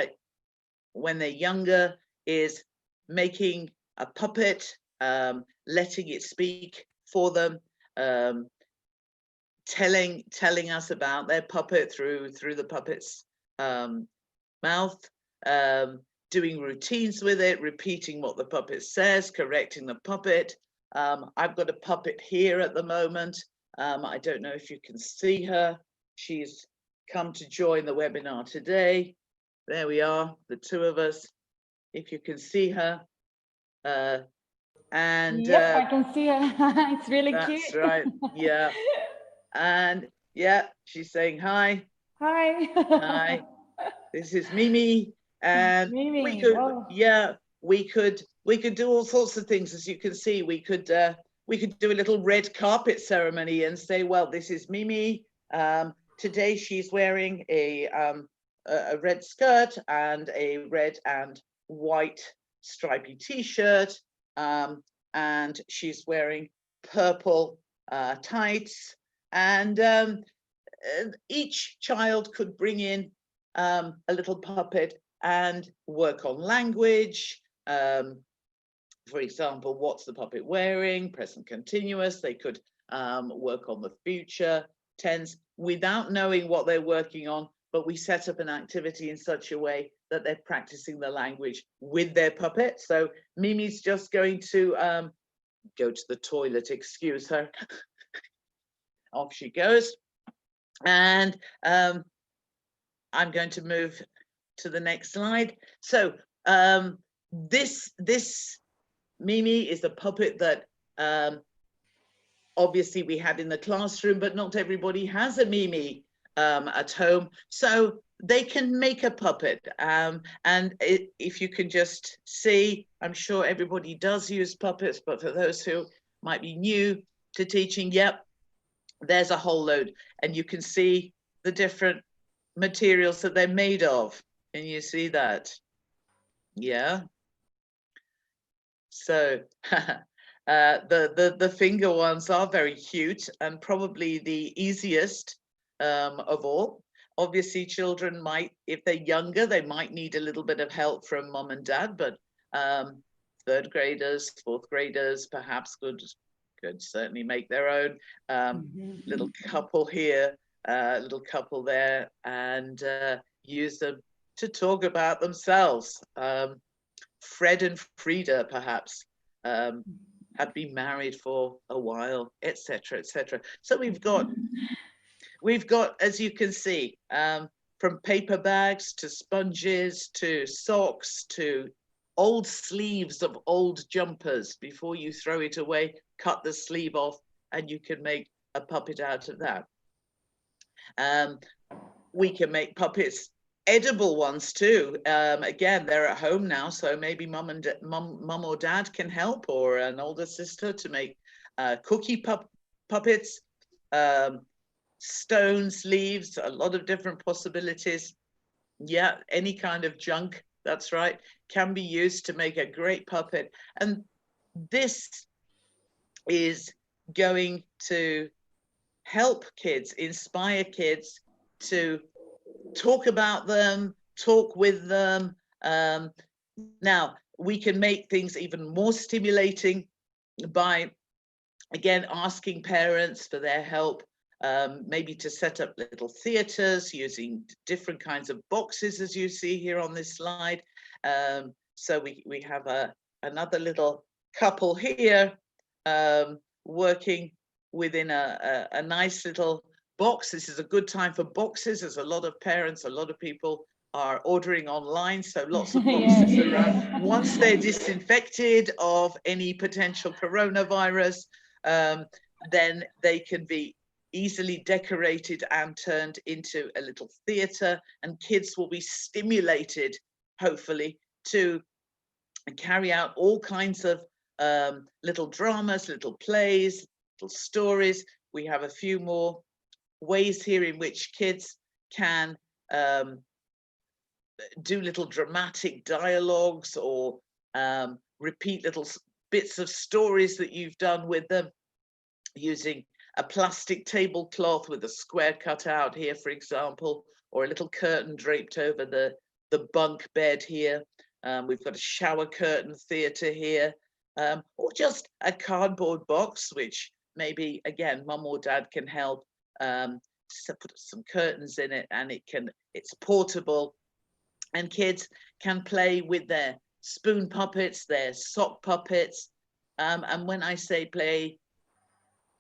when they're younger, is making a puppet, letting it speak for them, telling us about their puppet through the puppet's mouth, doing routines with it, repeating what the puppet says, correcting the puppet. I've got a puppet here at the moment. I don't know if you can see her. She's come to join the webinar today. There we are, the two of us, if you can see her. And yep, I can see her. It's really cute. That's right, yeah. And yeah, she's saying hi. Hi. Hi. This is Mimi. And Mimi, we could, oh. yeah, we could do all sorts of things. As you can see, we could do a little red carpet ceremony and say, well, this is Mimi. Today she's wearing a red skirt and a red and white stripy t-shirt, and she's wearing purple tights, and each child could bring in a little puppet and work on language. For example, what's the puppet wearing? Present continuous. They could work on the future tense without knowing what they're working on, but we set up an activity in such a way that they're practicing the language with their puppet. So Mimi's just going to go to the toilet, excuse her. off she goes. And I'm going to move to the next slide. So this Mimi is a puppet that obviously we had in the classroom, but not everybody has a Mimi at home. So they can make a puppet. If you can just see, I'm sure everybody does use puppets, but for those who might be new to teaching, yep, there's a whole load. And you can see the different materials that they're made of. Can you see that? Yeah. So the finger ones are very cute and probably the easiest of all. Obviously, children might, if they're younger, they might need a little bit of help from mom and dad, but third graders, fourth graders, perhaps could certainly make their own. Little couple here, little couple there, and use them to talk about themselves. Fred and Frida, perhaps, have been married for a while, etc., etc. So we've got, as you can see, from paper bags to sponges to socks to old sleeves of old jumpers. Before you throw it away, cut the sleeve off, and you can make a puppet out of that. We can make puppets, edible ones too. Again, they're at home now, so maybe mum or dad can help, or an older sister, to make cookie puppets, stones, leaves, a lot of different possibilities. Yeah, any kind of junk, that's right, can be used to make a great puppet. And this is going to help kids, inspire kids to talk about them, talk with them. Now, we can make things even more stimulating by, again, asking parents for their help, maybe to set up little theatres using different kinds of boxes, as you see here on this slide. So we have another little couple here working within a nice little box. This is a good time for boxes. There's a lot of parents, a lot of people are ordering online, so lots of boxes around. Once they're disinfected of any potential coronavirus, then they can be easily decorated and turned into a little theatre, and kids will be stimulated, hopefully, to carry out all kinds of little dramas, little plays, little stories. We have a few more ways here in which kids can do little dramatic dialogues, or repeat little bits of stories that you've done with them, using a plastic tablecloth with a square cut out here, for example, or a little curtain draped over the bunk bed here. We've got a shower curtain theatre here, or just a cardboard box, which maybe, again, mum or dad can help put some curtains in it, and it's portable, and kids can play with their spoon puppets, their sock puppets. And when I say play,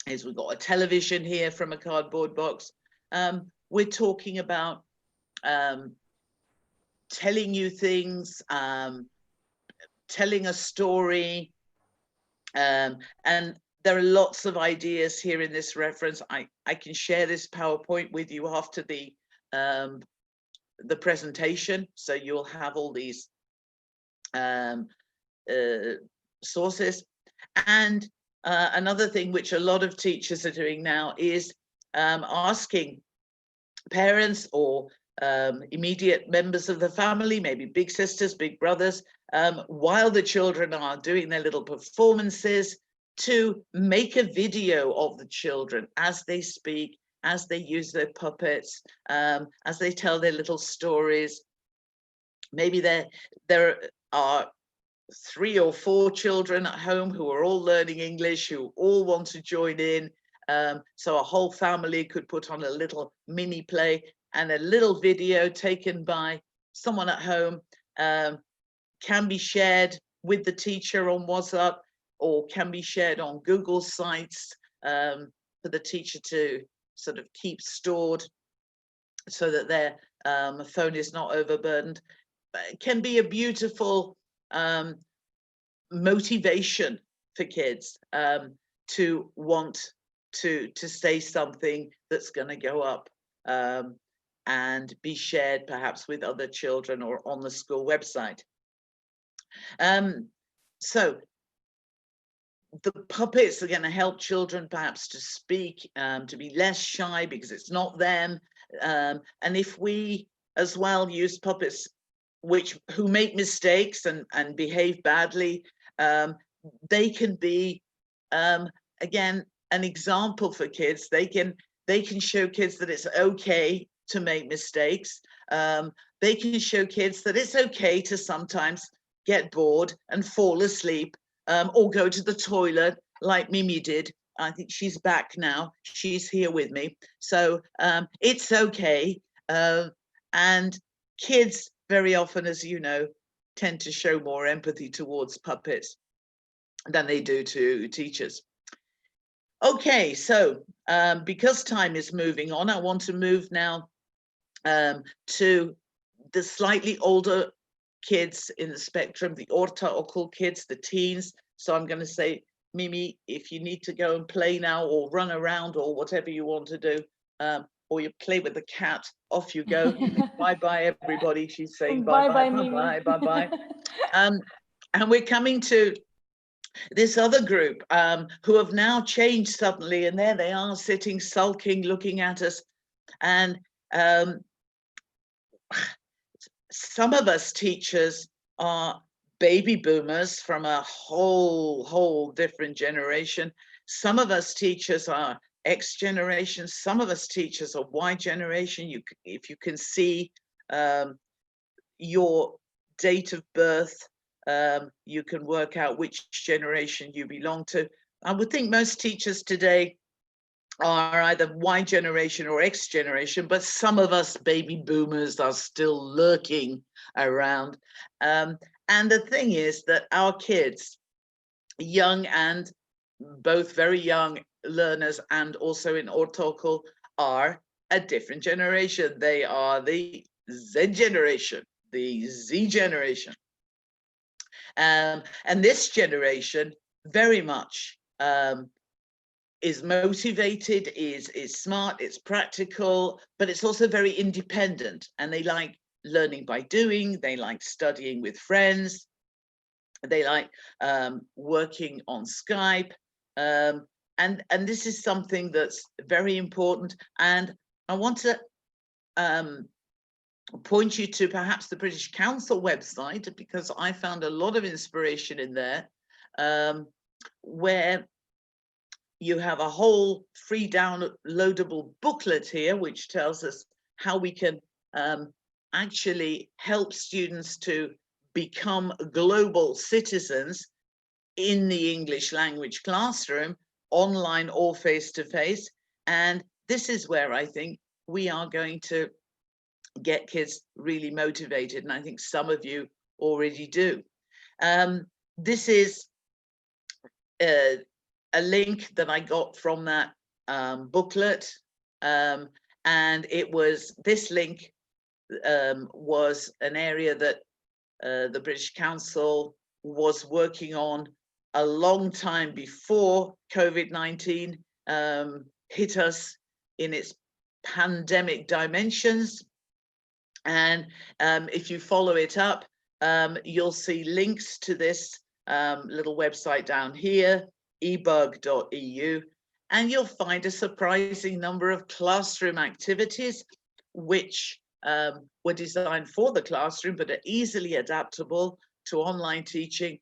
is we've got a television here from a cardboard box. We're talking about telling you things, telling a story, and there are lots of ideas here in this reference. I can share this PowerPoint with you after the presentation, so you'll have all these sources. And another thing which a lot of teachers are doing now is asking parents or immediate members of the family, maybe big sisters, big brothers, while the children are doing their little performances, to make a video of the children as they speak, as they use their puppets, as they tell their little stories. Maybe there are 3 or 4 children at home who are all learning English, who all want to join in. So a whole family could put on a little mini play, and a little video taken by someone at home can be shared with the teacher on WhatsApp, or can be shared on Google Sites. for the teacher to sort of keep stored so that their phone is not overburdened. It can be a beautiful motivation for kids to want to say something that's going to go up and be shared perhaps with other children or on the school website. So the puppets are going to help children perhaps to speak, to be less shy because it's not them. And if we as well use puppets who make mistakes and behave badly, they can be again an example for kids. They can show kids that it's okay to make mistakes. They can show kids that it's okay to sometimes get bored and fall asleep, or go to the toilet like Mimi did. I think she's back now. She's here with me. So it's okay. And kids very often, as you know, tend to show more empathy towards puppets than they do to teachers. Okay, so because time is moving on, I want to move now to the slightly older kids in the spectrum, the orthogonal kids, the teens. So I'm going to say, Mimi, if you need to go and play now or run around or whatever you want to do, or you play with the cat, off you go. Bye-bye, everybody. She's saying bye-bye, bye-bye, bye-bye. And we're coming to this other group who have now changed suddenly, and there they are sitting, sulking, looking at us. And some of us teachers are baby boomers from a whole different generation. Some of us teachers are X generation. Some of us teachers are Y generation. If you can see your date of birth, you can work out which generation you belong to. I would think most teachers today are either Y generation or X generation, but some of us baby boomers are still lurking around. And the thing is that our kids, young and both very young learners and also in orthogonal, are a different generation. They are the Z generation, the Z generation. And this generation very much is motivated, is smart, it's practical, but it's also very independent, and they like learning by doing, they like studying with friends, they like working on Skype, and this is something that's very important. And I want to point you to perhaps the British Council website, because I found a lot of inspiration in there, where you have a whole free downloadable booklet here, which tells us how we can actually help students to become global citizens in the English language classroom, online or face-to-face. And this is where I think we are going to get kids really motivated, and I think some of you already do. This is a link that I got from that booklet, and it was, this link was an area that the British Council was working on a long time before COVID-19 hit us in its pandemic dimensions. And if you follow it up, you'll see links to this little website down here, ebug.eu, and you'll find a surprising number of classroom activities which were designed for the classroom but are easily adaptable to online teaching,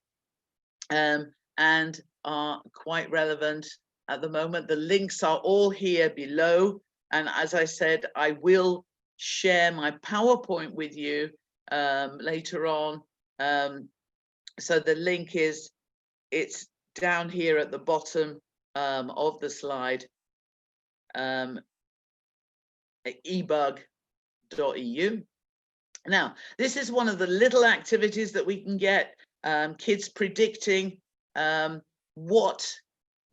and are quite relevant at the moment. The links are all here below, and as I said, I will share my PowerPoint with you later on. So the link is, it's down here at the bottom of the slide, ebug.eu. Now, this is one of the little activities that we can get, kids predicting what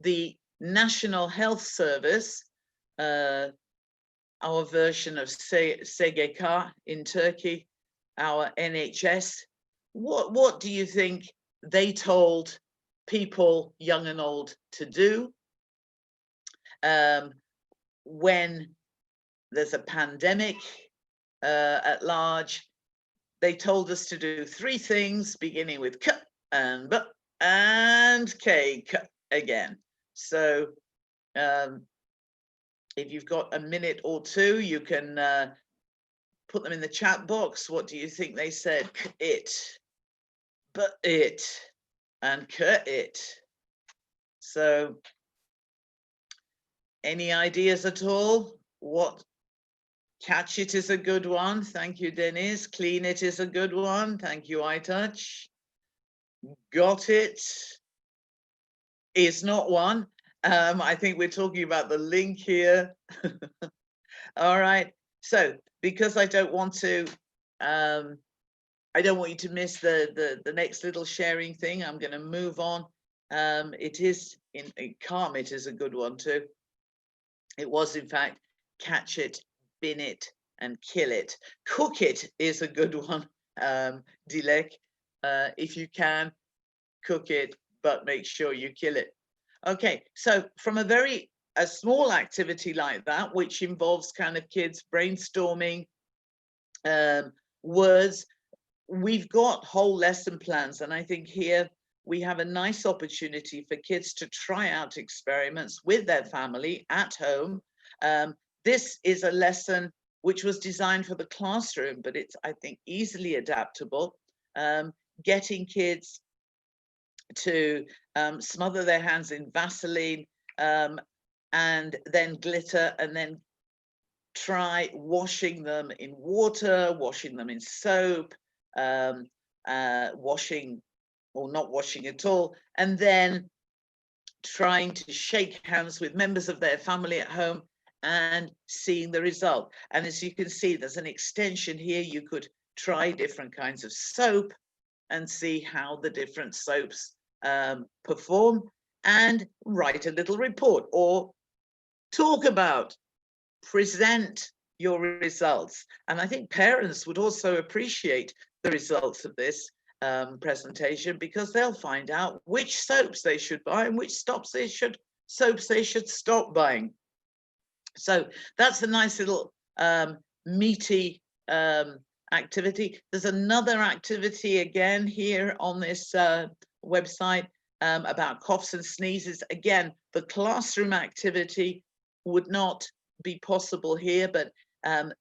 the National Health Service, our version of SGK in Turkey, our NHS. What do you think they told people, young and old, to do when there's a pandemic at large? They told us to do 3 things, beginning with K and B and K again. So if you've got a minute or 2, you can put them in the chat box. What do you think they said? It, but it, and it. So any ideas at all? What? Catch it is a good one. Thank you, Dennis. Clean it is a good one. Thank you, iTouch. Got it is not one. I think we're talking about the link here. All right. So because I don't want to, I don't want you to miss the next little sharing thing, I'm going to move on. It is in calm. It is a good one too. It was, in fact, catch it, bin it, and kill it. Cook it is a good one, Dilek. If you can, cook it, but make sure you kill it. Okay, so from a small activity like that, which involves kind of kids brainstorming words, we've got whole lesson plans. And I think here we have a nice opportunity for kids to try out experiments with their family at home. This is a lesson which was designed for the classroom, but it's, I think, easily adaptable. Getting kids to smother their hands in Vaseline and then glitter, and then try washing them in water, washing them in soap, washing or not washing at all, and then trying to shake hands with members of their family at home and seeing the result. And as you can see, there's an extension here. You could try different kinds of soap and see how the different soaps perform, and write a little report or talk about, present your results. And I think parents would also appreciate the results of this presentation, because they'll find out which soaps they should buy and which soaps they should stop buying. So that's a nice little meaty activity. There's another activity again here on this website about coughs and sneezes. Again, the classroom activity would not be possible here, but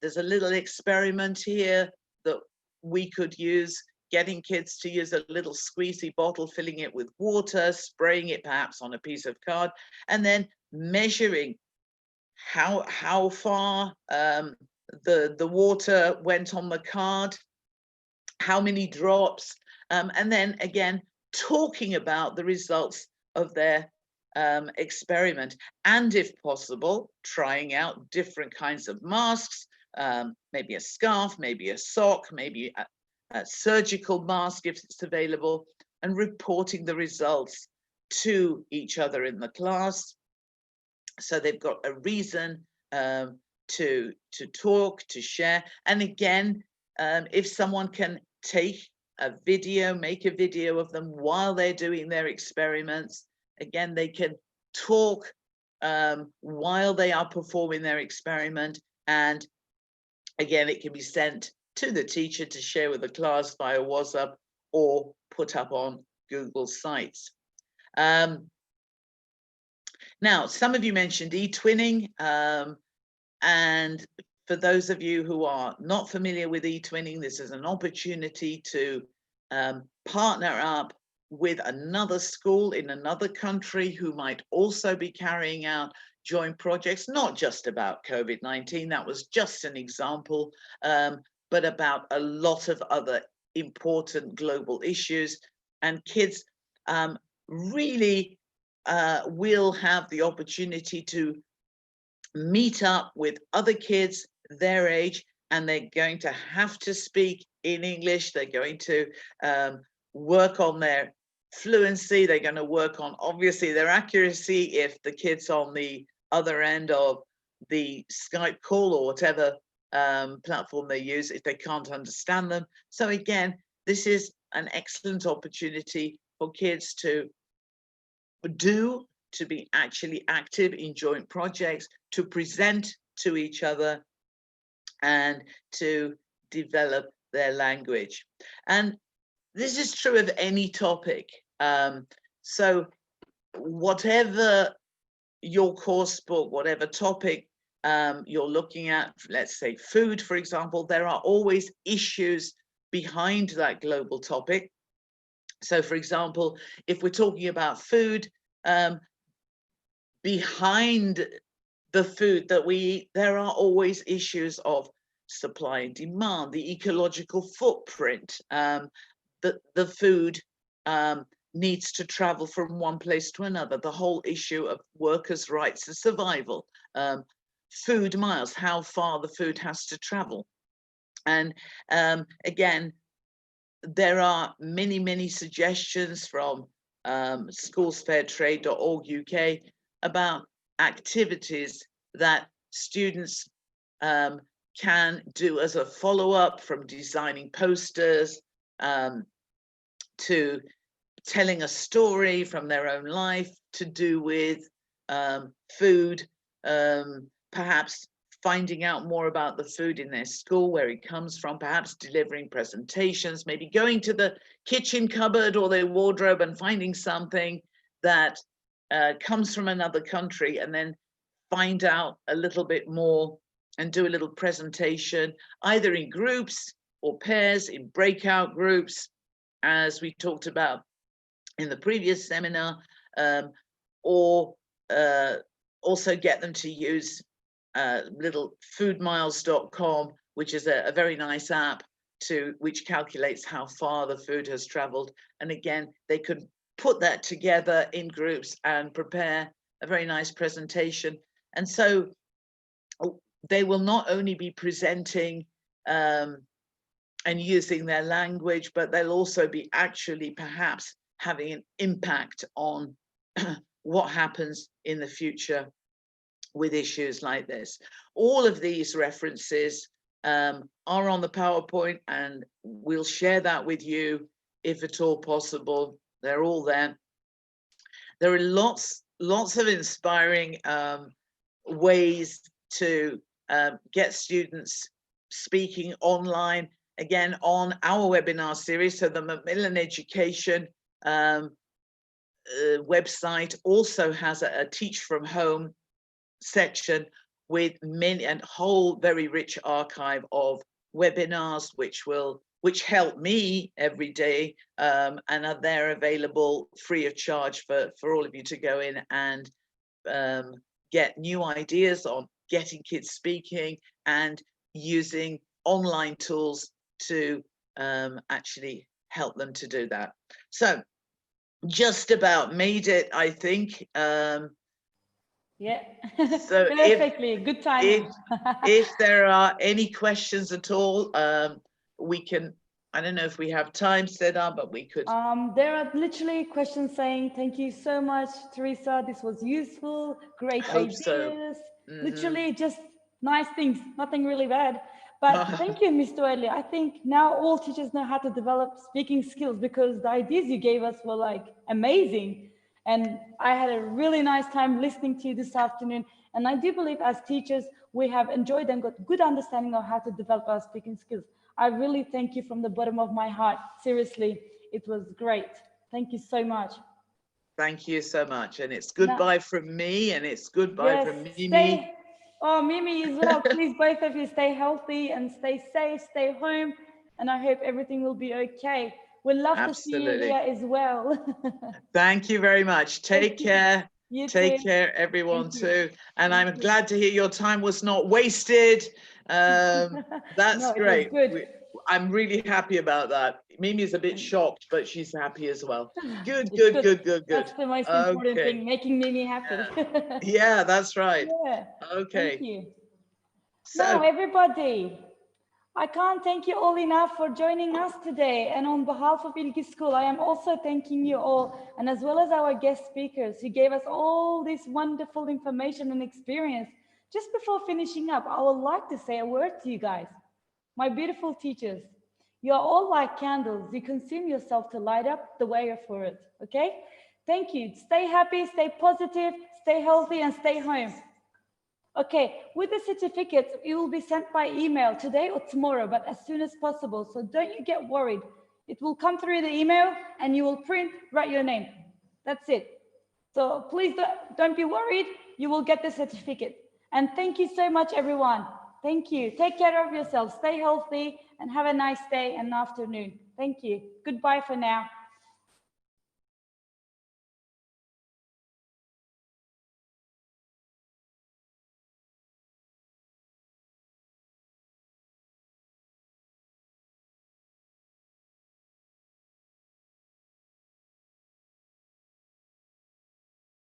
there's a little experiment here that we could use, getting kids to use a little squeezy bottle, filling it with water, spraying it perhaps on a piece of card, and then measuring how far the water went on the card, how many drops, and then again talking about the results of their experiment, and if possible trying out different kinds of masks, maybe a scarf, maybe a sock, maybe a surgical mask if it's available, and reporting the results to each other in the class. So they've got a reason to talk, to share. And again, if someone can take a video, make a video of them while they're doing their experiments, again, they can talk while they are performing their experiment. And again, it can be sent to the teacher to share with the class via WhatsApp or put up on Google Sites. Now, some of you mentioned e-twinning, and for those of you who are not familiar with e-twinning, this is an opportunity to partner up with another school in another country who might also be carrying out joint projects, not just about COVID-19, that was just an example, but about a lot of other important global issues. And kids really will have the opportunity to meet up with other kids their age, and they're going to have to speak in English. They're going to work on their fluency. They're going to work on, obviously, their accuracy if the kid's on the other end of the Skype call or whatever platform they use, if they can't understand them. So again, this is an excellent opportunity for kids to be actually active in joint projects, to present to each other, and to develop their language. And this is true of any topic. So whatever your course book, whatever topic you're looking at, let's say food, for example, there are always issues behind that global topic. So for example, if we're talking about food, behind the food that we eat, there are always issues of supply and demand, the ecological footprint. The food needs to travel from one place to another, the whole issue of workers' rights and survival, food miles, how far the food has to travel. And again, there are many suggestions from schoolsfairtrade.org UK about activities that students can do as a follow-up, from designing posters to telling a story from their own life to do with food, perhaps finding out more about the food in their school, where it comes from, perhaps delivering presentations, maybe going to the kitchen cupboard or their wardrobe and finding something that comes from another country, and then find out a little bit more and do a little presentation, either in groups or pairs, in breakout groups, as we talked about in the previous seminar, or also get them to use little foodmiles.com, which is a very nice app which calculates how far the food has traveled. And again, they could put that together in groups and prepare a very nice presentation. And so they will not only be presenting and using their language, but they'll also be actually perhaps having an impact on what happens in the future with issues like this. All of these references are on the PowerPoint, and we'll share that with you if at all possible. They're all there. There are lots of inspiring ways to get students speaking online, again, on our webinar series. So the Macmillan Education website also has a teach from home section with many and whole very rich archive of webinars which help me every day, and are there available free of charge for all of you to go in and get new ideas on getting kids speaking and using online tools to actually help them to do that. So just about made it, I think. Yeah, so perfectly, good timing. if there are any questions at all, we can, I don't know if we have time set up, but we could. There are literally questions saying, thank you so much, Teresa, this was useful, great ideas. So. Literally just nice things, nothing really bad. But thank you, Mr. Edley. I think now all teachers know how to develop speaking skills, because the ideas you gave us were like amazing. And I had a really nice time listening to you this afternoon. And I do believe as teachers, we have enjoyed and got good understanding of how to develop our speaking skills. I really thank you from the bottom of my heart. Seriously, it was great. Thank you so much. Thank you so much. And it's goodbye from me, and it's goodbye from Mimi. Oh, Mimi as well. Please, both of you, stay healthy and stay safe, stay home. And I hope everything will be okay. We'd love to see you here as well. Thank you very much. Take care. You Take too. care, everyone, too. And I'm glad to hear your time was not wasted. That's great. I'm really happy about that. Mimi's a bit shocked, but she's happy as well. Good. That's the most important thing, making Mimi happy. Yeah, that's right. Yeah. Okay. Thank you. So, now, everybody, I can't thank you all enough for joining us today. And on behalf of İlgi School, I am also thanking you all, and as well as our guest speakers who gave us all this wonderful information and experience. Just before finishing up, I would like to say a word to you guys. My beautiful teachers, you are all like candles. You consume yourself to light up the way for it, okay? Thank you. Stay happy, stay positive, stay healthy, and stay home. Okay, with the certificates, it will be sent by email today or tomorrow, but as soon as possible. So don't you get worried. It will come through the email and you will print, write your name. That's it. So please don't be worried. You will get the certificate. And thank you so much, everyone. Thank you. Take care of yourselves. Stay healthy and have a nice day and afternoon. Thank you. Goodbye for now.